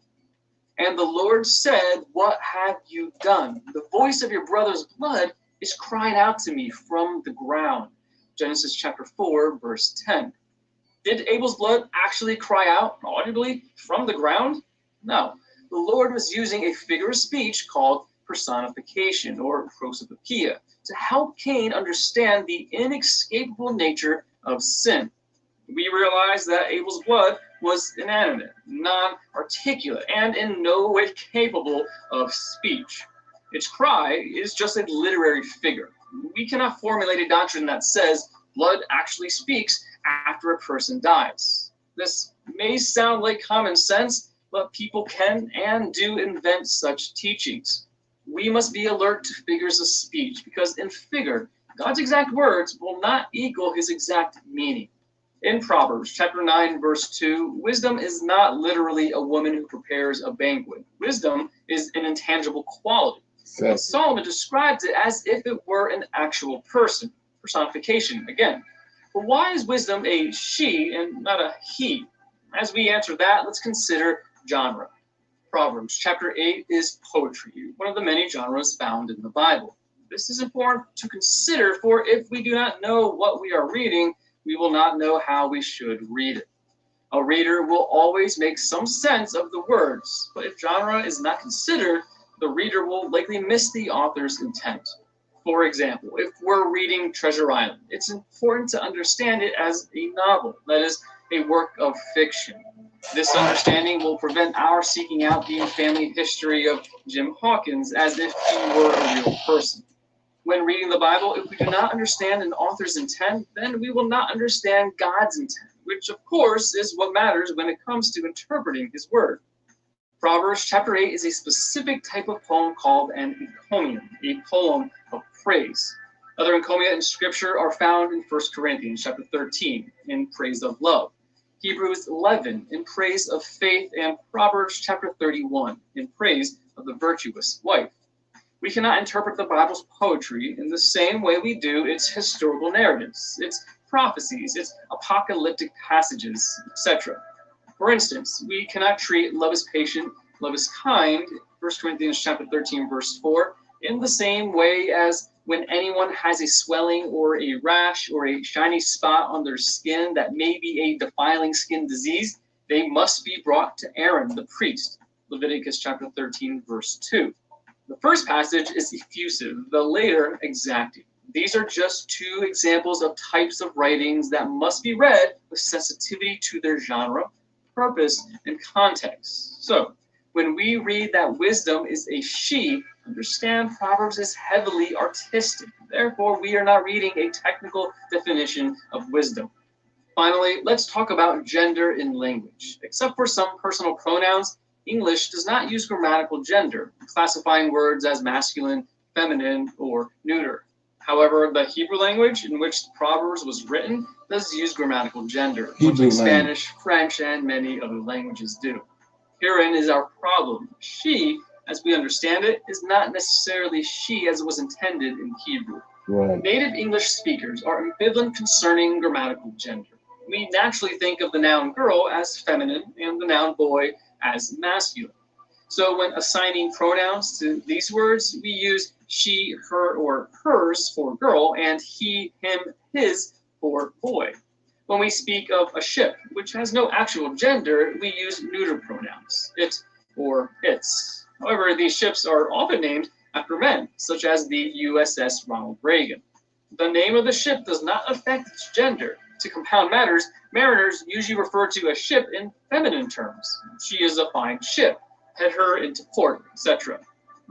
and the Lord said, what have you done? The voice of your brother's blood is crying out to me from the ground. Genesis chapter 4, verse 10. Did Abel's blood actually cry out audibly from the ground? No. The Lord was using a figure of speech called personification, or prosopopoeia, to help Cain understand the inescapable nature of sin. We realize that Abel's blood was inanimate, non-articulate, and in no way capable of speech. Its cry is just a literary figure. We cannot formulate a doctrine that says blood actually speaks after a person dies. This may sound like common sense, but people can and do invent such teachings. We must be alert to figures of speech, because in figure, God's exact words will not equal his exact meaning. In Proverbs chapter 9, verse 2, wisdom is not literally a woman who prepares a banquet. Wisdom is an intangible quality. And Solomon describes it as if it were an actual person. Personification, again. But why is wisdom a she and not a he? As we answer that, let's consider genre. Proverbs chapter 8 is poetry, one of the many genres found in the Bible. This is important to consider, for if we do not know what we are reading, we will not know how we should read it. A reader will always make some sense of the words, but if genre is not considered, the reader will likely miss the author's intent. For example, if we're reading Treasure Island, it's important to understand it as a novel, that is, a work of fiction. This understanding will prevent our seeking out the family history of Jim Hawkins as if he were a real person. When reading the Bible, if we do not understand an author's intent, then we will not understand God's intent, which of course is what matters when it comes to interpreting his word. Proverbs chapter 8 is a specific type of poem called an encomium, a poem of praise. Other encomia in scripture are found in 1 Corinthians chapter 13 in praise of love, Hebrews 11 in praise of faith, and Proverbs chapter 31 in praise of the virtuous wife. We cannot interpret the Bible's poetry in the same way we do its historical narratives, its prophecies, its apocalyptic passages, etc. For instance, we cannot treat love is patient, love is kind, 1 Corinthians chapter 13, verse 4, in the same way as when anyone has a swelling or a rash or a shiny spot on their skin that may be a defiling skin disease, they must be brought to Aaron, the priest, Leviticus chapter 13, verse 2. The first passage is effusive, the later exacting. These are just two examples of types of writings that must be read with sensitivity to their genre, purpose, and context. So, when we read that wisdom is a she, understand Proverbs is heavily artistic. Therefore, we are not reading a technical definition of wisdom. Finally, let's talk about gender in language. Except for some personal pronouns, English does not use grammatical gender, classifying words as masculine, feminine, or neuter. However, the Hebrew language in which Proverbs was written does use grammatical gender, which Spanish, French, and many other languages do. Herein is our problem. She, as we understand it, is not necessarily she as it was intended in Hebrew. Right. Native English speakers are ambivalent concerning grammatical gender. We naturally think of the noun girl as feminine and the noun boy as masculine. So when assigning pronouns to these words, we use she, her, or hers for girl, and he, him, his for boy. When we speak of a ship, which has no actual gender, we use neuter pronouns, it or its. However, these ships are often named after men, such as the USS Ronald Reagan. The name of the ship does not affect its gender. To compound matters, mariners usually refer to a ship in feminine terms. She is a fine ship, head her into port, etc.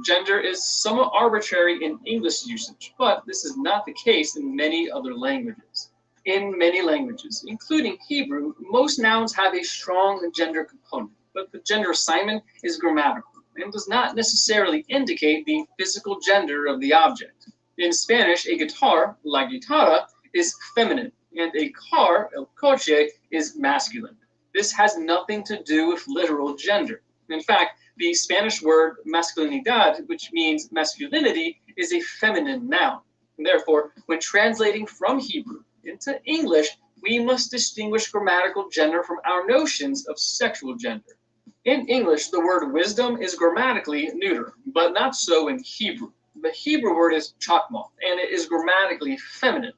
Gender is somewhat arbitrary in English usage, but this is not the case in many other languages. In many languages, including Hebrew, most nouns have a strong gender component, but the gender assignment is grammatical and does not necessarily indicate the physical gender of the object. In Spanish, a guitar, la guitarra, is feminine, and a car, el coche, is masculine. This has nothing to do with literal gender. In fact, the Spanish word masculinidad, which means masculinity, is a feminine noun. And therefore, when translating from Hebrew into English, we must distinguish grammatical gender from our notions of sexual gender. In English, the word wisdom is grammatically neuter, but not so in Hebrew. The Hebrew word is chakmoth, and it is grammatically feminine.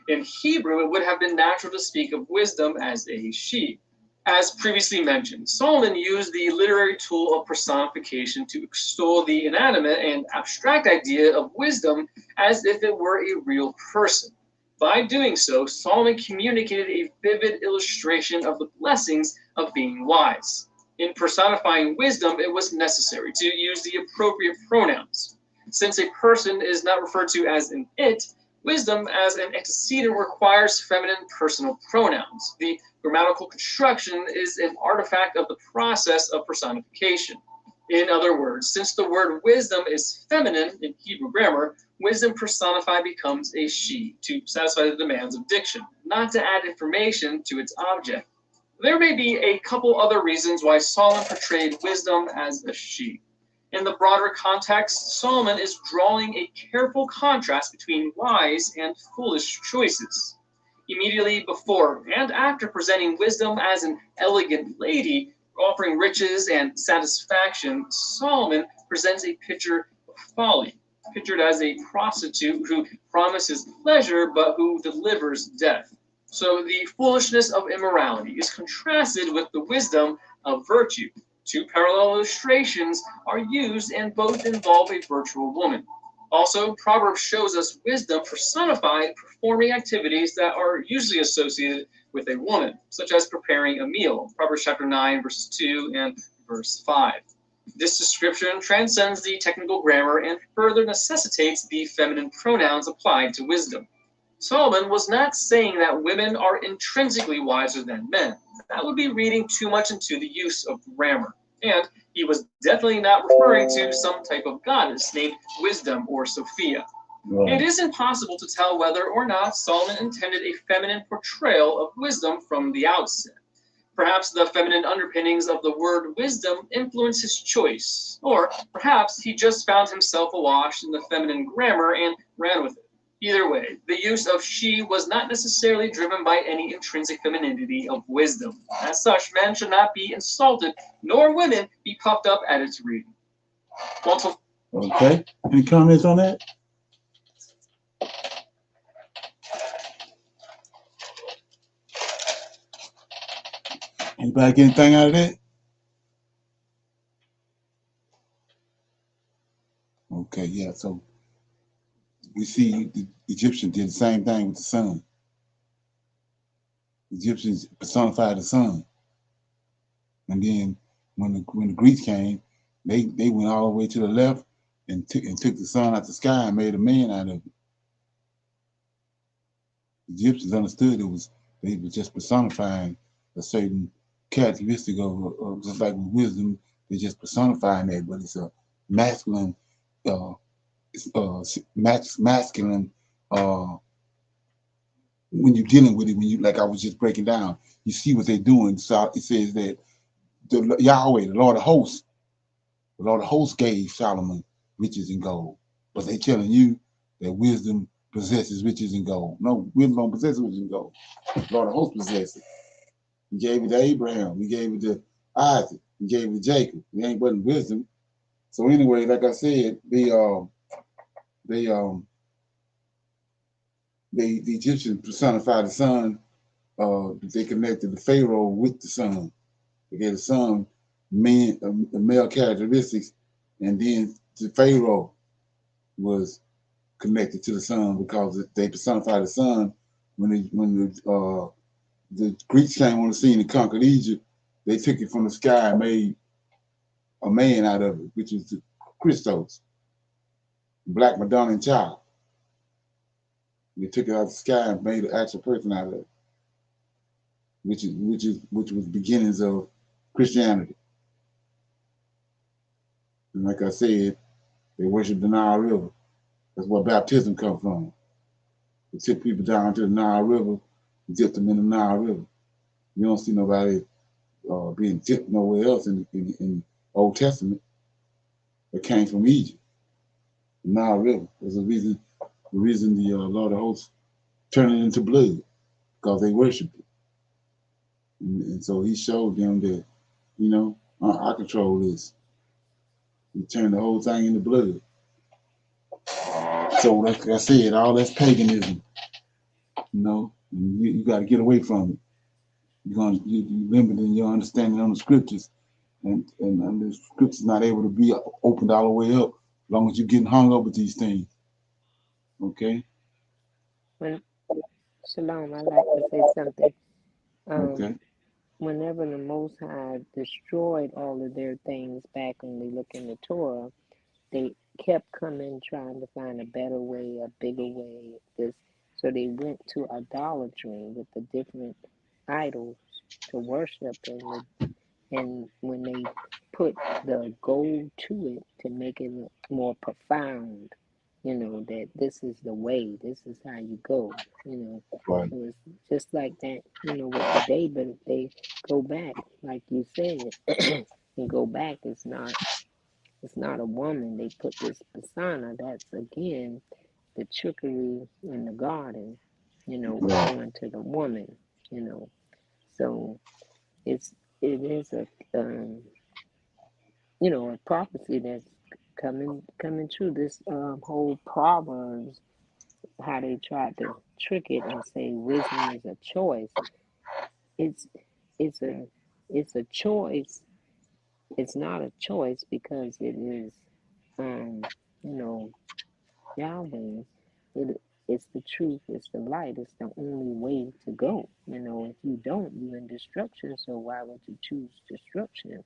In Hebrew, it would have been natural to speak of wisdom as a she. As previously mentioned, Solomon used the literary tool of personification to extol the inanimate and abstract idea of wisdom as if it were a real person. By doing so, Solomon communicated a vivid illustration of the blessings of being wise. In personifying wisdom, it was necessary to use the appropriate pronouns. Since a person is not referred to as an it, wisdom as an antecedent requires feminine personal pronouns. The grammatical construction is an artifact of the process of personification. In other words, since the word wisdom is feminine in Hebrew grammar, wisdom personified becomes a she to satisfy the demands of diction, not to add information to its object. There may be a couple other reasons why Solomon portrayed wisdom as a she. In the broader context, Solomon is drawing a careful contrast between wise and foolish choices. Immediately before and after presenting wisdom as an elegant lady, offering riches and satisfaction, Solomon presents a picture of folly, pictured as a prostitute who promises pleasure but who delivers death. So the foolishness of immorality is contrasted with the wisdom of virtue. Two parallel illustrations are used and both involve a virtual woman. Also, Proverbs shows us wisdom personified performing activities that are usually associated with a woman, such as preparing a meal. Proverbs chapter 9, verses 2 and verse 5. This description transcends the technical grammar and further necessitates the feminine pronouns applied to wisdom. Solomon was not saying that women are intrinsically wiser than men. That would be reading too much into the use of grammar. And he was definitely not referring to some type of goddess named Wisdom or Sophia. Right. It is impossible to tell whether or not Solomon intended a feminine portrayal of wisdom from the outset. Perhaps the feminine underpinnings of the word wisdom influenced his choice, or perhaps he just found himself awash in the feminine grammar and ran with it. Either way, the use of she was not necessarily driven by any intrinsic femininity of wisdom. As such, men should not be insulted, nor women be puffed up at its reading. Okay, any comments on that? Anybody get anything out of that? Okay, yeah, so we see the Egyptians did the same thing with the sun. The Egyptians personified the sun. And then when the Greeks came, they went all the way to the left and took the sun out the sky and made a man out of it. The Egyptians understood they were just personifying a certain characteristic of just like with wisdom, they're just personifying that, but it's a masculine, masculine. When you're dealing with it, when you, like I was just breaking down, you see what they're doing. So it says that the Yahweh, the Lord of hosts gave Solomon riches and gold, but they telling you that wisdom possesses riches and gold. No, wisdom don't possess riches and gold. The Lord of hosts possesses it. He gave it to Abraham. He gave it to Isaac. He gave it to Jacob. It ain't but wisdom. So anyway, like I said, the Egyptians personified the sun. They connected the Pharaoh with the sun. They gave the sun the male characteristics, and then the Pharaoh was connected to the sun because they personified the sun. When the Greeks came on the scene and conquered Egypt, they took it from the sky and made a man out of it, which is the Christos, Black Madonna and child. They took it out of the sky and made an actual person out of it, which was beginnings of Christianity. And like I said, they worship the Nile River. That's where baptism comes from. They took people down to the Nile River, dipped them in the Nile River. You don't see nobody being dipped nowhere else in the Old Testament. It came from Egypt, the Nile River. There's the reason the Lord of Hosts turned it into blood, because they worshiped it. And so he showed them that, you know, I control this. He turned the whole thing into blood. So like I said, all that's paganism. You know, you got to get away from it. You're limiting your understanding on the scriptures, and the scriptures not able to be opened all the way up as long as you're getting hung up with these things. Okay. Shalom, I'd like to say something. Okay. Whenever the Most High destroyed all of their things back when we look in the Torah, they kept coming trying to find a better way, a bigger way. So they went to idolatry with the different idols to worship, and when they put the gold to it to make it more profound, you know, that this is the way, this is how you go, you know. Right. So it's just like that, you know, with the day, but if they go back, like you said, and go back, it's not a woman. They put this persona. That's again the trickery in the garden, you know, going to the woman, you know. So it is a you know, a prophecy that's coming true. This whole Proverbs, how they tried to trick it and say wisdom is a choice. It's a choice. It's not a choice because it is you know, Yahweh. It's the truth, it's the light, it's the only way to go. You know, if you don't, you're in destruction. So why would you choose destruction?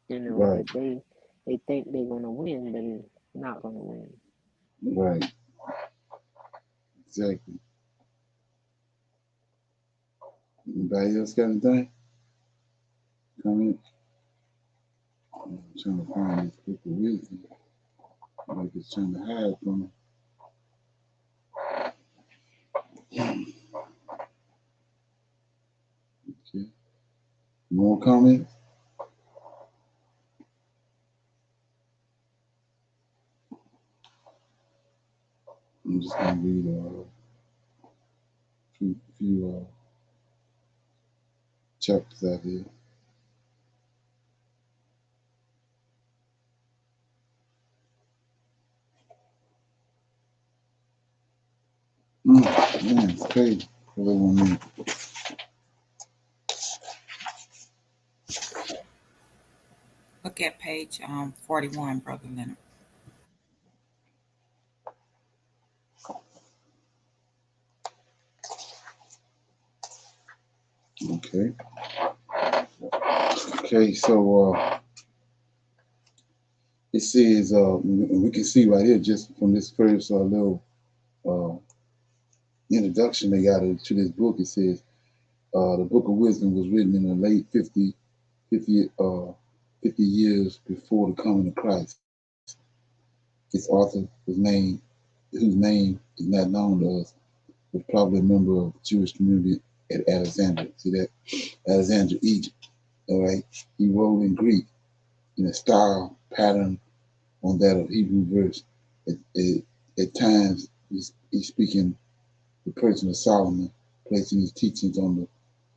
You know, Right. but they think they're gonna win, but it's not gonna win. Right. Exactly. Anybody else got anything? Comment? I'm trying to find this book of wisdom. Like it's trying to hide from me. Okay. More comments? I'm just gonna read a few chapters out here. Man, it's crazy. For the 1 minute. Look at page 41, Brother Leonard. Okay. Okay, so it says, we can see right here just from this first little introduction they got to this book. It says the Book of Wisdom was written in the late 50 years before the coming of Christ. Its author was named, whose name is not known to us, was probably a member of the Jewish community at Alexandria. See that? Alexandria, Egypt. All right. He wrote in Greek in a style pattern on that of Hebrew verse. At times, he's speaking the person of Solomon, placing his teachings on the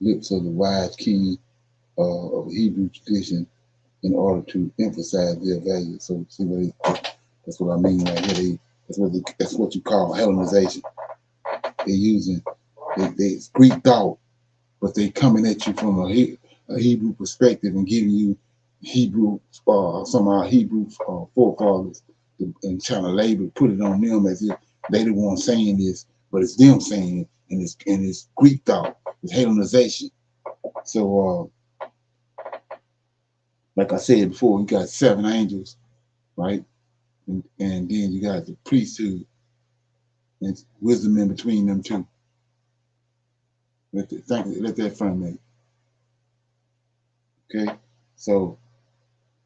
lips of the wise king of Hebrew tradition in order to emphasize their value. So see that's what I mean right here. That's what you call Hellenization. They're using it's Greek thought, but they coming at you from a Hebrew perspective and giving you Hebrew, some of our Hebrew forefathers, and trying to label, put it on them as if they the one saying this, but it's them saying it, and it's Greek thought, it's Hellenization. So, like I said before, you got 7 angels, right, and then you got the priesthood, and wisdom in between them two. Let that frame. Okay, so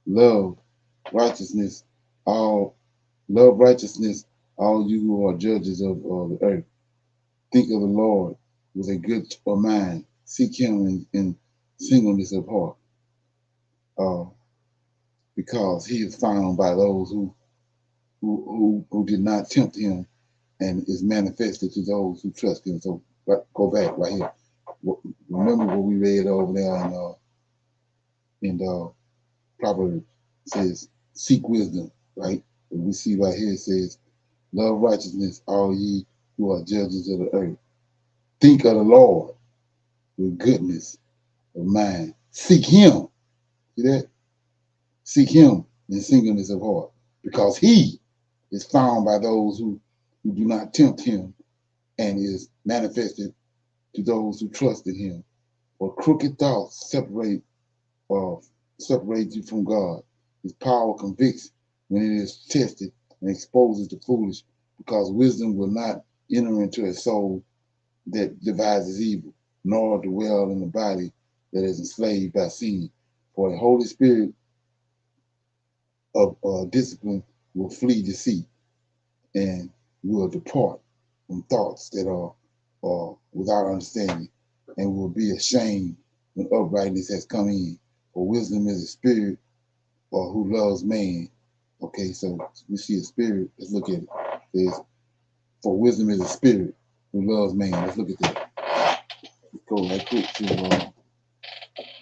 love, righteousness, all you who are judges of the earth. Think of the Lord with a good mind. Seek him in singleness of heart. Because he is found by those who did not tempt him, and is manifested to those who trust him. So go back right here. Remember what we read over there in Proverbs. It says, seek wisdom, right? And we see right here it says, love righteousness, all ye who are judges of the earth. Think of the Lord with goodness of mind. Seek him. See that? Seek him in singleness of heart, because he is found by those who do not tempt him, and is manifested to those who trust in him. For crooked thoughts separate you from God. His power convicts when it is tested, and exposes the foolish, because wisdom will not enter into a soul that devises evil, nor dwell in the body that is enslaved by sin. For a Holy Spirit of discipline will flee deceit, and will depart from thoughts that are without understanding, and will be ashamed when uprightness has come in. For wisdom is a spirit who loves man. Okay, so we see a spirit. Let's look at it. There's, for wisdom is a spirit who loves man. Let's look at that. Let's go right quick to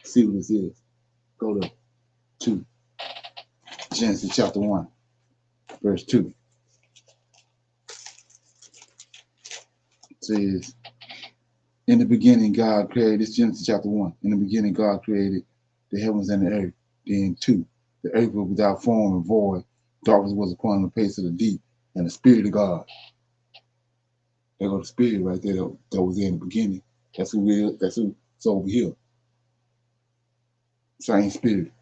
see what this is. Go to Genesis chapter 1, verse 2. It says, in the beginning, God created, this Genesis chapter 1. In the beginning, God created the heavens and the earth. Then 2, the earth was without form and void. Darkness was upon the face of the deep, and the Spirit of God There go the spirit right there that was there in the beginning. That's who we is. That's who's over here. Same spirit.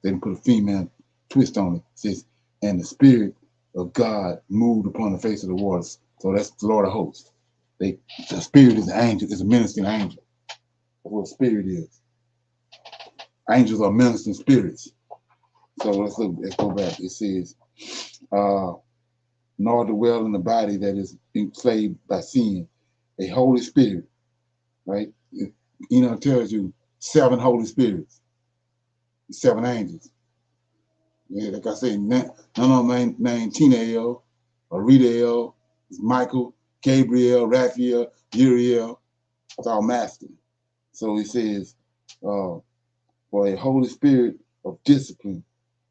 They didn't put a female twist on it. It says, and the spirit of God moved upon the face of the waters. So that's the Lord of hosts. The spirit is an angel, is a ministering angel. That's what a spirit is. Angels are ministering spirits. So let's go back. It says, nor dwell in the body that is enslaved by sin, a Holy Spirit, right? Enoch tells you 7 Holy Spirits, 7 angels. Yeah, like I said, none of them named Tinael or Ritael, it's Michael, Gabriel, Raphael, Uriel. It's all masculine. So he says, for a Holy Spirit of discipline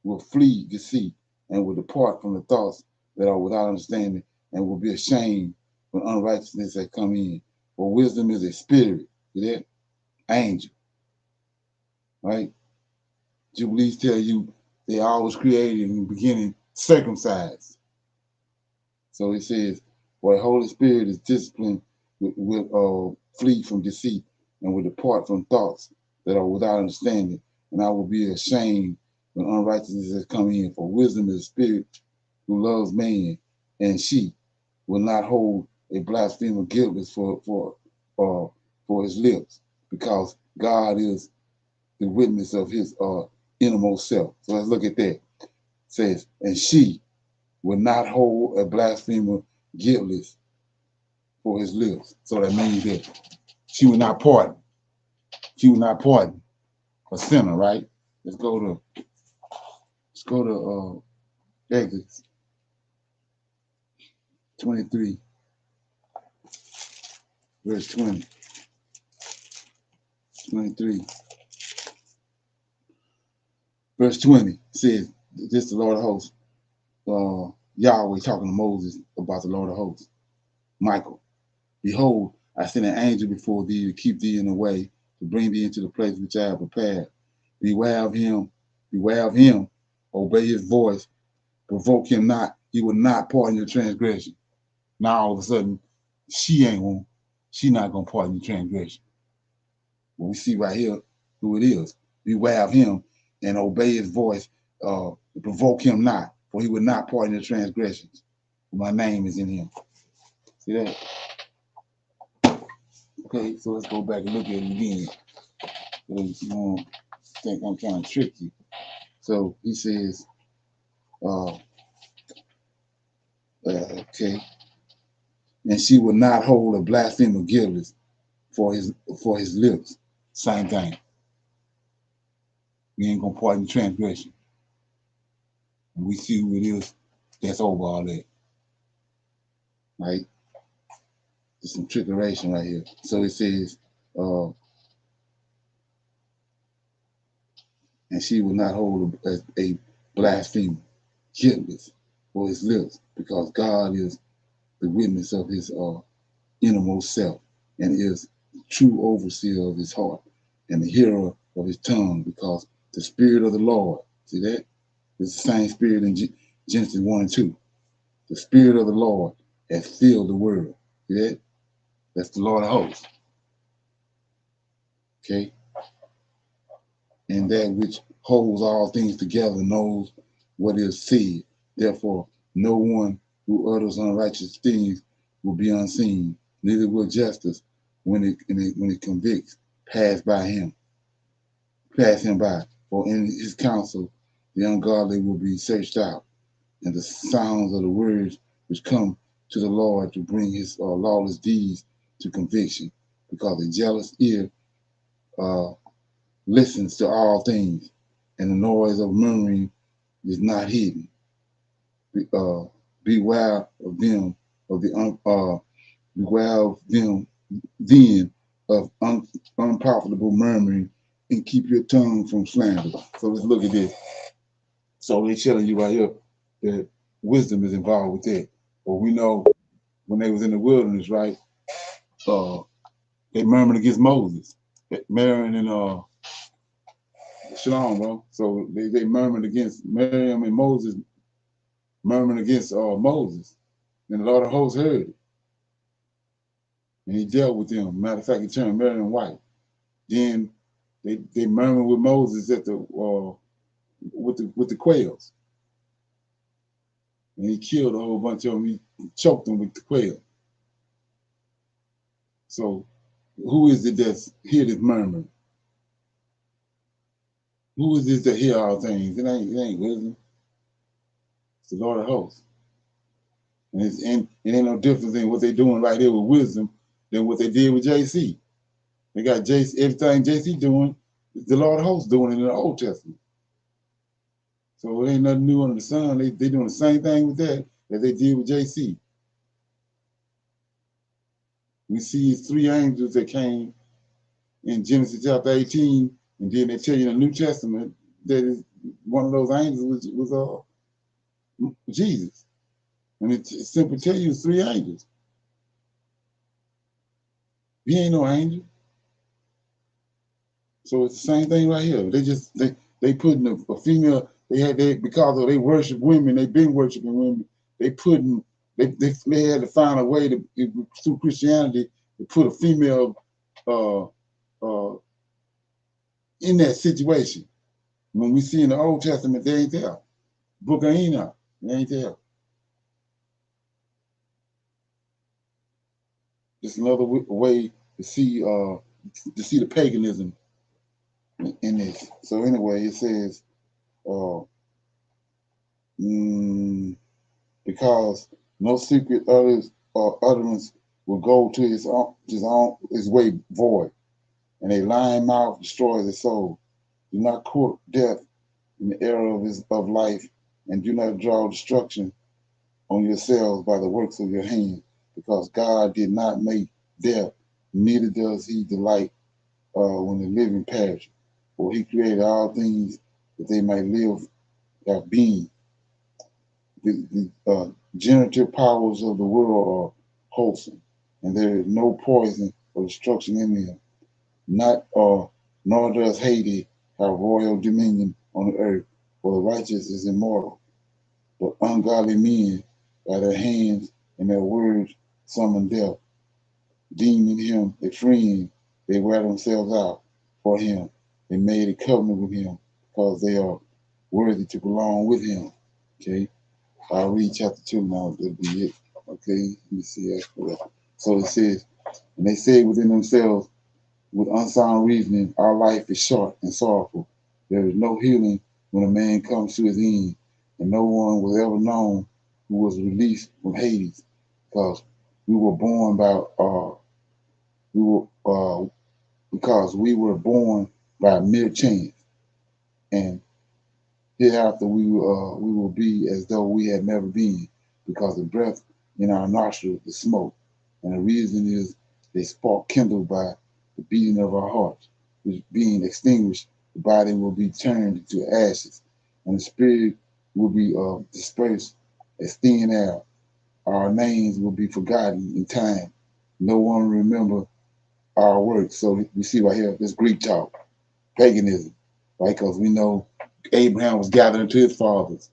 will flee deceit and will depart from the thoughts that are without understanding and will be ashamed when unrighteousness has come in. For wisdom is a spirit, see that? Angel, right? Jubilees tell you they always created in the beginning circumcised. So it says, for a Holy Spirit is disciplined, will flee from deceit and will depart from thoughts that are without understanding, and I will be ashamed when unrighteousness has come in. For wisdom is a spirit who loves man, and she will not hold a blasphemer guiltless for his lips, because God is the witness of his innermost self. So let's look at that. It says, and she will not hold a blasphemer guiltless for his lips. So that means that she will not pardon. She will not pardon a sinner, right? Let's go to Exodus 23, verse 20. 23. Verse 20 says, this is the Lord of hosts. Yahweh talking to Moses about the Lord of hosts. Michael, behold, I send an angel before thee to keep thee in the way, to bring thee into the place which I have prepared. Beware of him, obey his voice, provoke him not, he will not pardon your transgression. Now all of a sudden, she not gonna pardon your transgression. But we see right here who it is. Beware of him and obey his voice, provoke him not, for he will not pardon your transgressions. My name is in him. See that? Okay, so let's go back and look at it again. Because you don't think I'm trying to trick you. So he says, okay, and she will not hold a blasphemer guiltless for his lips. Same thing. We ain't gonna pardon the transgression. And we see who it is that's over all that. Right? There's some trickeration right here. So it says, and she will not hold a blasphemer guiltless for his lips, because God is the witness of his innermost self, and is the true overseer of his heart, and the hearer of his tongue, because the Spirit of the Lord, see that? It's the same spirit in Genesis 1 and 2. The Spirit of the Lord has filled the world. See that? That's the Lord of hosts. Okay? And that which holds all things together knows what is said. Therefore, no one who utters unrighteous things will be unseen, neither will justice, when it convicts, pass him by. For in his counsel the ungodly will be searched out, and the sounds of the words which come to the Lord to bring his lawless deeds to conviction, because a jealous ear listens to all things, and the noise of murmuring is not hidden. Beware of them then of unprofitable murmuring, and keep your tongue from slander. So let's look at this. So they're telling you right here that wisdom is involved with that. But we know when they was in the wilderness, right? They murmured against Moses. Miriam and Shalom, bro. So they murmured against Miriam and Moses, murmuring against Moses. And the Lord of hosts heard it. and he dealt with them. Matter of fact, he turned Miriam white. Then they murmured with Moses at the with the quails, and he killed a whole bunch of them. He choked them with the quail. So, who is it that's hear this murmur? Who is this that hear all things? It ain't wisdom. It's the Lord of hosts. And it ain't no difference in what they're doing right here with wisdom than what they did with JC. They got JC, everything JC doing, the Lord of hosts doing it in the Old Testament. So it ain't nothing new under the sun. They doing the same thing with that they did with JC. We see 3 angels that came in Genesis chapter 18, and then they tell you in the New Testament that one of those angels was Jesus. And it simply tell you 3 angels. He ain't no angel. So it's the same thing right here. They putting a female, because they worship women, they've been worshiping women, they had to find a way to, through Christianity, to put a female in that situation. When we see in the Old Testament, they ain't there. Book of Enoch, they ain't there. Just another way to see the paganism in this. So anyway, it says, because no secret utterance will go to his way void, and a lying mouth destroys his soul. Do not court death in the era of life, and do not draw destruction on yourselves by the works of your hand, because God did not make death, neither does he delight when the living perish. For he created all things that they might live, have being. The generative powers of the world are wholesome, and there is no poison or destruction in them. Nor does Hades have royal dominion on the earth, for the righteous is immortal. But ungodly men, by their hands and their words, summon death. Deeming him a friend, they wear themselves out for him. They made a covenant with him because they are worthy to belong with him. Okay, I'll read chapter 2 now. That'll be it. Okay, let me see after that. So it says, and they say within themselves, with unsound reasoning, our life is short and sorrowful. There is no healing when a man comes to his end, and no one was ever known who was released from Hades, because we were born by mere chance, and hereafter we will be as though we had never been, because the breath in our nostrils is smoke, and the reason is a spark kindled by the beating of our hearts, which being extinguished, the body will be turned into ashes, and the spirit will be dispersed as thin air. Our names will be forgotten in time. No one will remember our works. So we see right here, this Greek talk, paganism, right? Because we know Abraham was gathered into his fathers,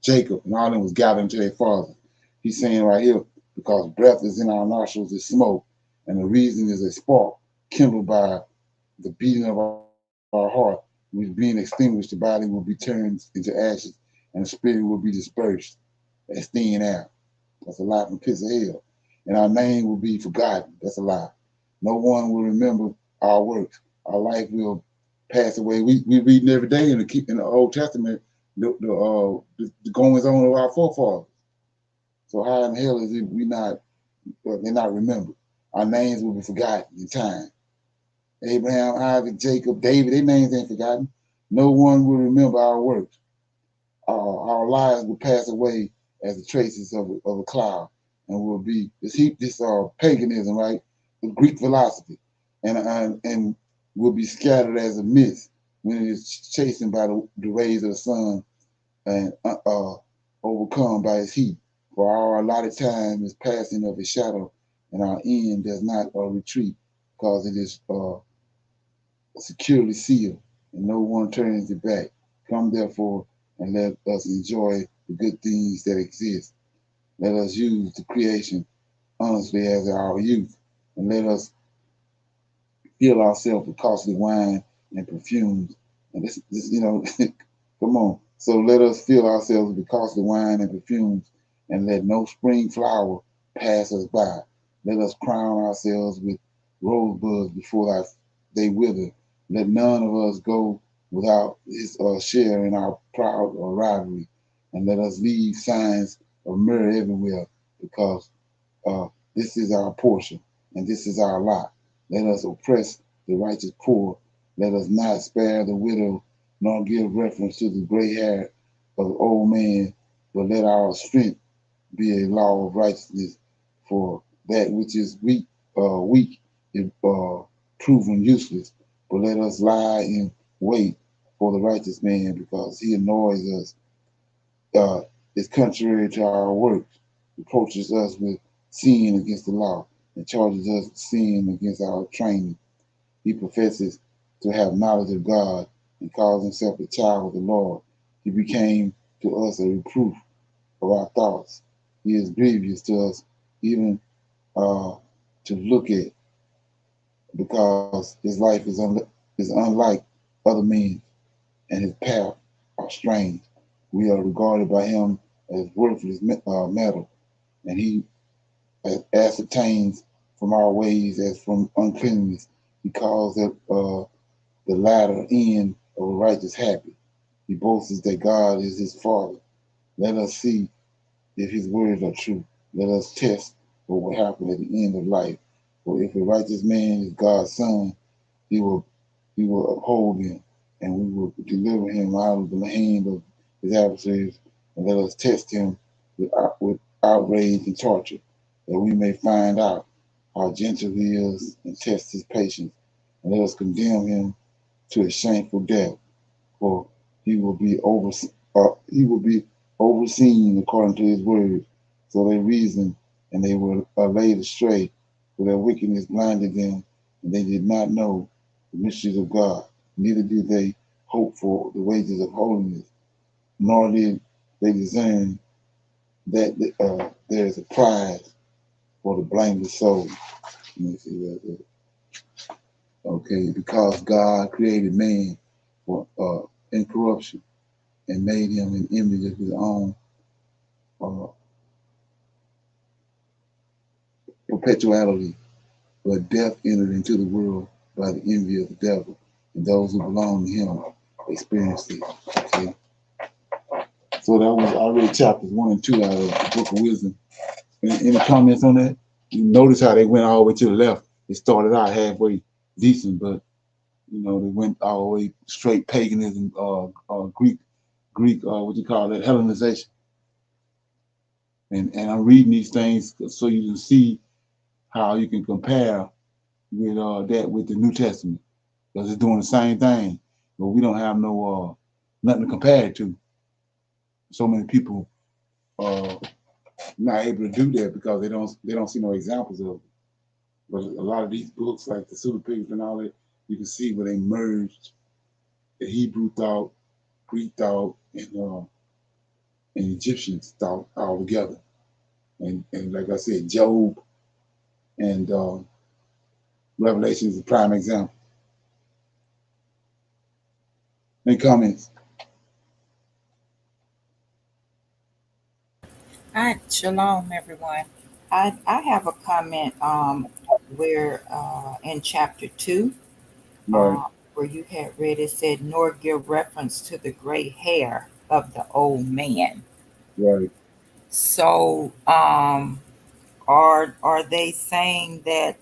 Jacob and all of them was gathered into their fathers. He's saying right here, because breath is in our nostrils is smoke, and the reason is a spark kindled by the beating of our heart, which being extinguished, the body will be turned into ashes, and the spirit will be dispersed as thin air. That's a lie from pits of hell. And our name will be forgotten. That's a lie. No one will remember our works. Our life will pass away. We reading every day in the Old Testament the goings on of our forefathers. So how in the hell is it they're not remembered? Our names will be forgotten in time. Abraham, Isaac, Jacob, David, their names ain't forgotten. No one will remember our works. Our lives will pass away as the traces of a cloud, and will be this paganism, right? The Greek philosophy, and will be scattered as a mist when it is chastened by the rays of the sun and overcome by its heat. For our allotted time is passing of a shadow, and our end does not retreat, because it is securely sealed, and no one turns it back. Come therefore, and let us enjoy the good things that exist. Let us use the creation honestly as our youth, and let us fill ourselves with costly wine and perfumes. And this you know, come on. So let us fill ourselves with costly wine and perfumes, and let no spring flower pass us by. Let us crown ourselves with rosebuds before they wither. Let none of us go without his share in our proud rivalry, and let us leave signs of myrrh everywhere, because this is our portion and this is our lot. Let us oppress the righteous poor. Let us not spare the widow, nor give reference to the gray hair of the old man, but let our strength be a law of righteousness. For that which is weak is proven useless. But let us lie in wait for the righteous man, because he annoys us. Is contrary to our works, reproaches us with sin against the law, and charges us with sin against our training. He professes to have knowledge of God and calls himself a child of the Lord. He became to us a reproof of our thoughts. He is grievous to us, even to look at, because his life is unlike other men, and his path are strange. We are regarded by him as worthless metal, and he ascertains from our ways as from uncleanness. He calls the latter end of a righteous happy. He boasts that God is his father. Let us see if his words are true. Let us test what will happen at the end of life. For if a righteous man is God's son, he will uphold him, and we will deliver him out of the hand of his adversaries, and let us test him with outrage and torture, that we may find out how gentle he is and test his patience, and let us condemn him to a shameful death, for he will be overseen according to his words. So they reasoned, and they were laid astray, for their wickedness blinded them, and they did not know the mysteries of God, neither did they hope for the wages of holiness, nor did they discern that there is a prize for the blameless soul. Let me see that. Okay, because God created man for incorruption and made him an image of his own perpetuality, but death entered into the world by the envy of the devil, and those who belong to him experienced it. Okay. So that was, I read chapters 1 and 2 out of the Book of Wisdom. Any comments on that? You notice how they went all the way to the left. It started out halfway decent, but they went all the way straight paganism, Greek, what you call it, Hellenization. And I'm reading these things so you can see how you can compare with that with the New Testament, because it's doing the same thing, but we don't have no nothing to compare it to. So many people not able to do that because they don't see no examples of it. But a lot of these books, like the Pseudepigraphy and all that, you can see where they merged the Hebrew thought, Greek thought, and Egyptian thought all together. And like I said, Job and Revelation is a prime example. Any comments? Hi, shalom, everyone. I have a comment where in chapter 2, Right. where you had read, it said, nor give reference to the gray hair of the old man. Right. So are they saying that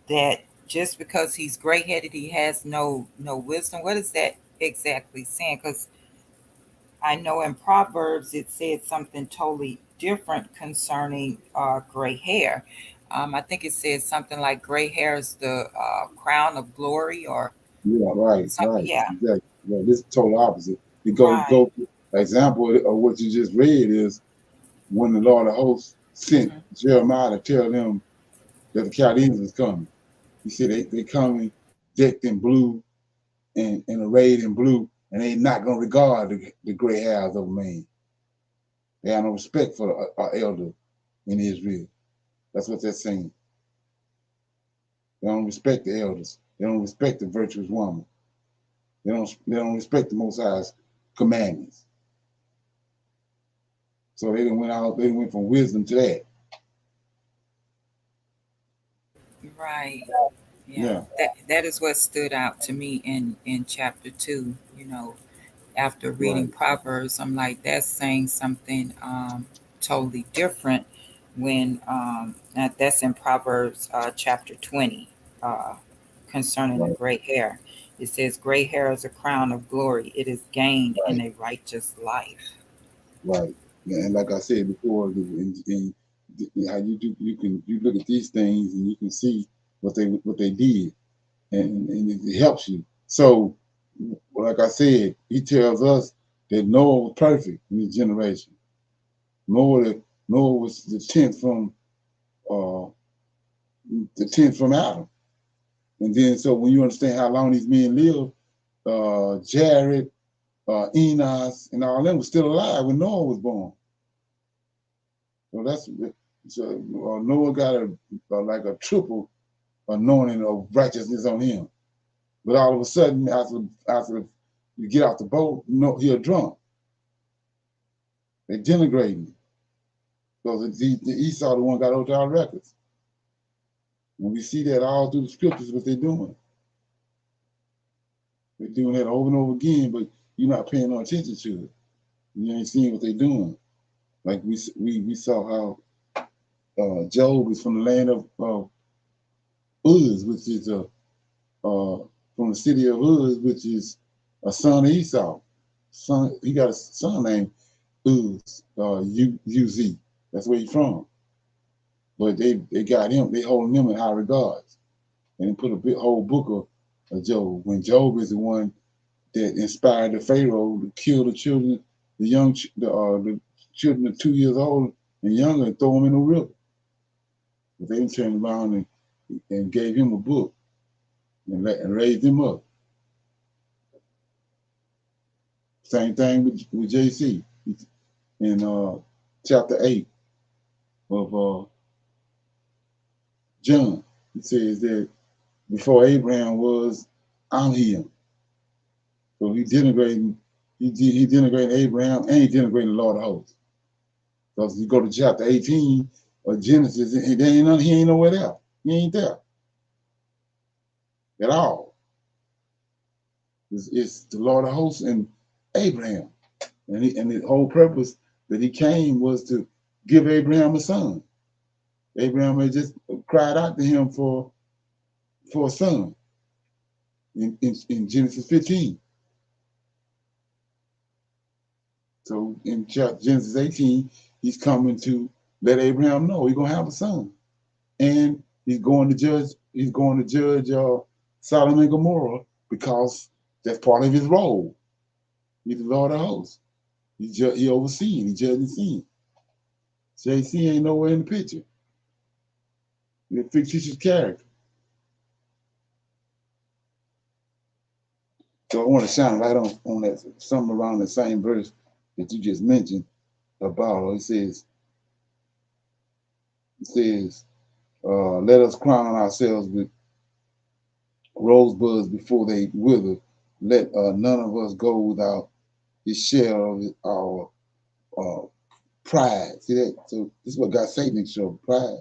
that just because he's gray-headed he has no wisdom? What is that exactly saying? Because I know in Proverbs it said something totally different concerning gray hair. I think it says something like gray hair is the crown of glory, or Yeah, right, something. Yeah, exactly. Yeah, this is total opposite. right. Example of what you just read is when the Lord of hosts sent Jeremiah to tell them that the Chaldeans was coming. He said they coming decked in blue and arrayed in blue, and they not gonna regard the gray hairs of a man. They have no respect for an elder in Israel. That's what they're saying. They don't respect the elders. They don't respect the virtuous woman. They don't respect the Most High's commandments. So they went from wisdom to that. Right. Yeah. That is what stood out to me in chapter 2. After reading Proverbs, I'm like, that's saying something totally different when that's in Proverbs chapter 20 concerning the gray hair. It says, gray hair is a crown of glory. It is gained in a righteous life. Right. And like I said before, in how you look at these things and you can see what they did, and it helps you. So, like I said, he tells us that Noah was perfect in his generation. Noah was the 10th from Adam. And then, so when you understand how long these men lived, Jared, Enos, and all them were still alive when Noah was born. So Noah got like a triple anointing of righteousness on him. But all of a sudden, after you get off the boat, he's drunk. They denigrate him. Because Esau, the one got out our records. And we see that all through the scriptures, what they're doing. They're doing that over and over again, but you're not paying no attention to it. You ain't seeing what they're doing. Like we saw how Job is from the land of Uz, which is from the city of Uz, which is a son of Esau. He got a son named Uz, U-Z. That's where he's from. But they got him, they holding him in high regards. And they put a whole book of Job. When Job is the one that inspired the Pharaoh to kill the children, the children of 2 years old and younger, and throw them in the river. But they turned around and gave him a book and raised him up. Same thing with JC in chapter 8 of John. It says that before Abraham was, I'm him. So he denigrating Abraham, and he denigrating the Lord of hosts. Because you go to chapter 18 of Genesis, he ain't nowhere there. He ain't there at all. It's the Lord of hosts and Abraham. And the whole purpose that he came was to give Abraham a son. Abraham had just cried out to him for a son in Genesis 15. So in Genesis 18, he's coming to let Abraham know he's gonna have a son, and he's going to judge Sodom and Gomorrah, because that's part of his role. He's the Lord of hosts. He overseeing, he judging sin. JC ain't nowhere in the picture. He's a fictitious character. So I want to shine light on that, something around the same verse that you just mentioned about. It says, let us crown ourselves with rosebuds before they wither. Let none of us go without his share of our pride. See that? So this is what God Satan showed, pride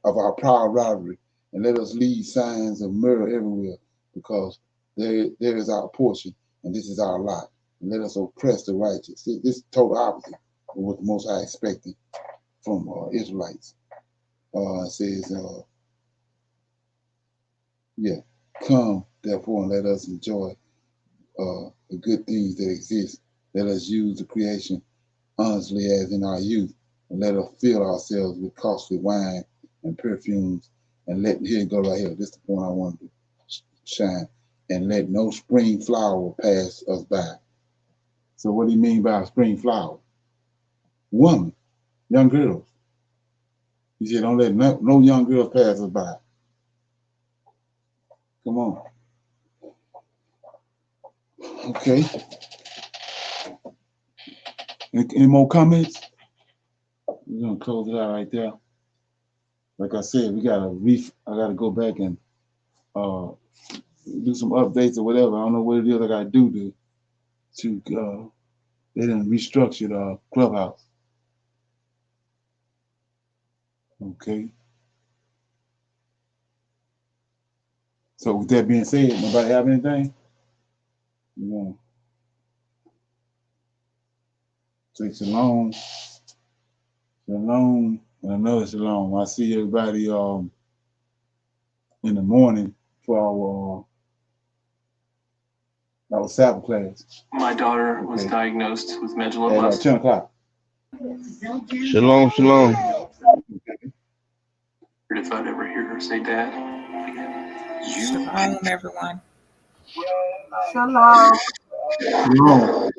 of our proud rivalry. And let us leave signs of murder everywhere, because there is our portion, and this is our lot. And let us oppress the righteous. See, this is total opposite of what the Most High expected from Israelites. It says, come, therefore, and let us enjoy the good things that exist. Let us use the creation honestly as in our youth, and let us fill ourselves with costly wine and perfumes. And here go right here. This is the point I wanted to shine. And let no spring flower pass us by. So what do you mean by a spring flower? Woman, young girls. He said, don't let no young girls pass us by. Come on. Okay. Any more comments? We're going to close it out right there. like I said, I gotta go back and do some updates or whatever. I don't know what it is I gotta do to they done restructured Clubhouse. Okay. So with that being said, nobody have anything? Yeah. Say shalom. Shalom and another shalom. I see everybody in the morning for our Sabbath class. My daughter was diagnosed with At medulloblastoma. 10 o'clock. Shalom, shalom. If I'd ever hear her say dad again. Shalom, everyone. Shalom. Shalom.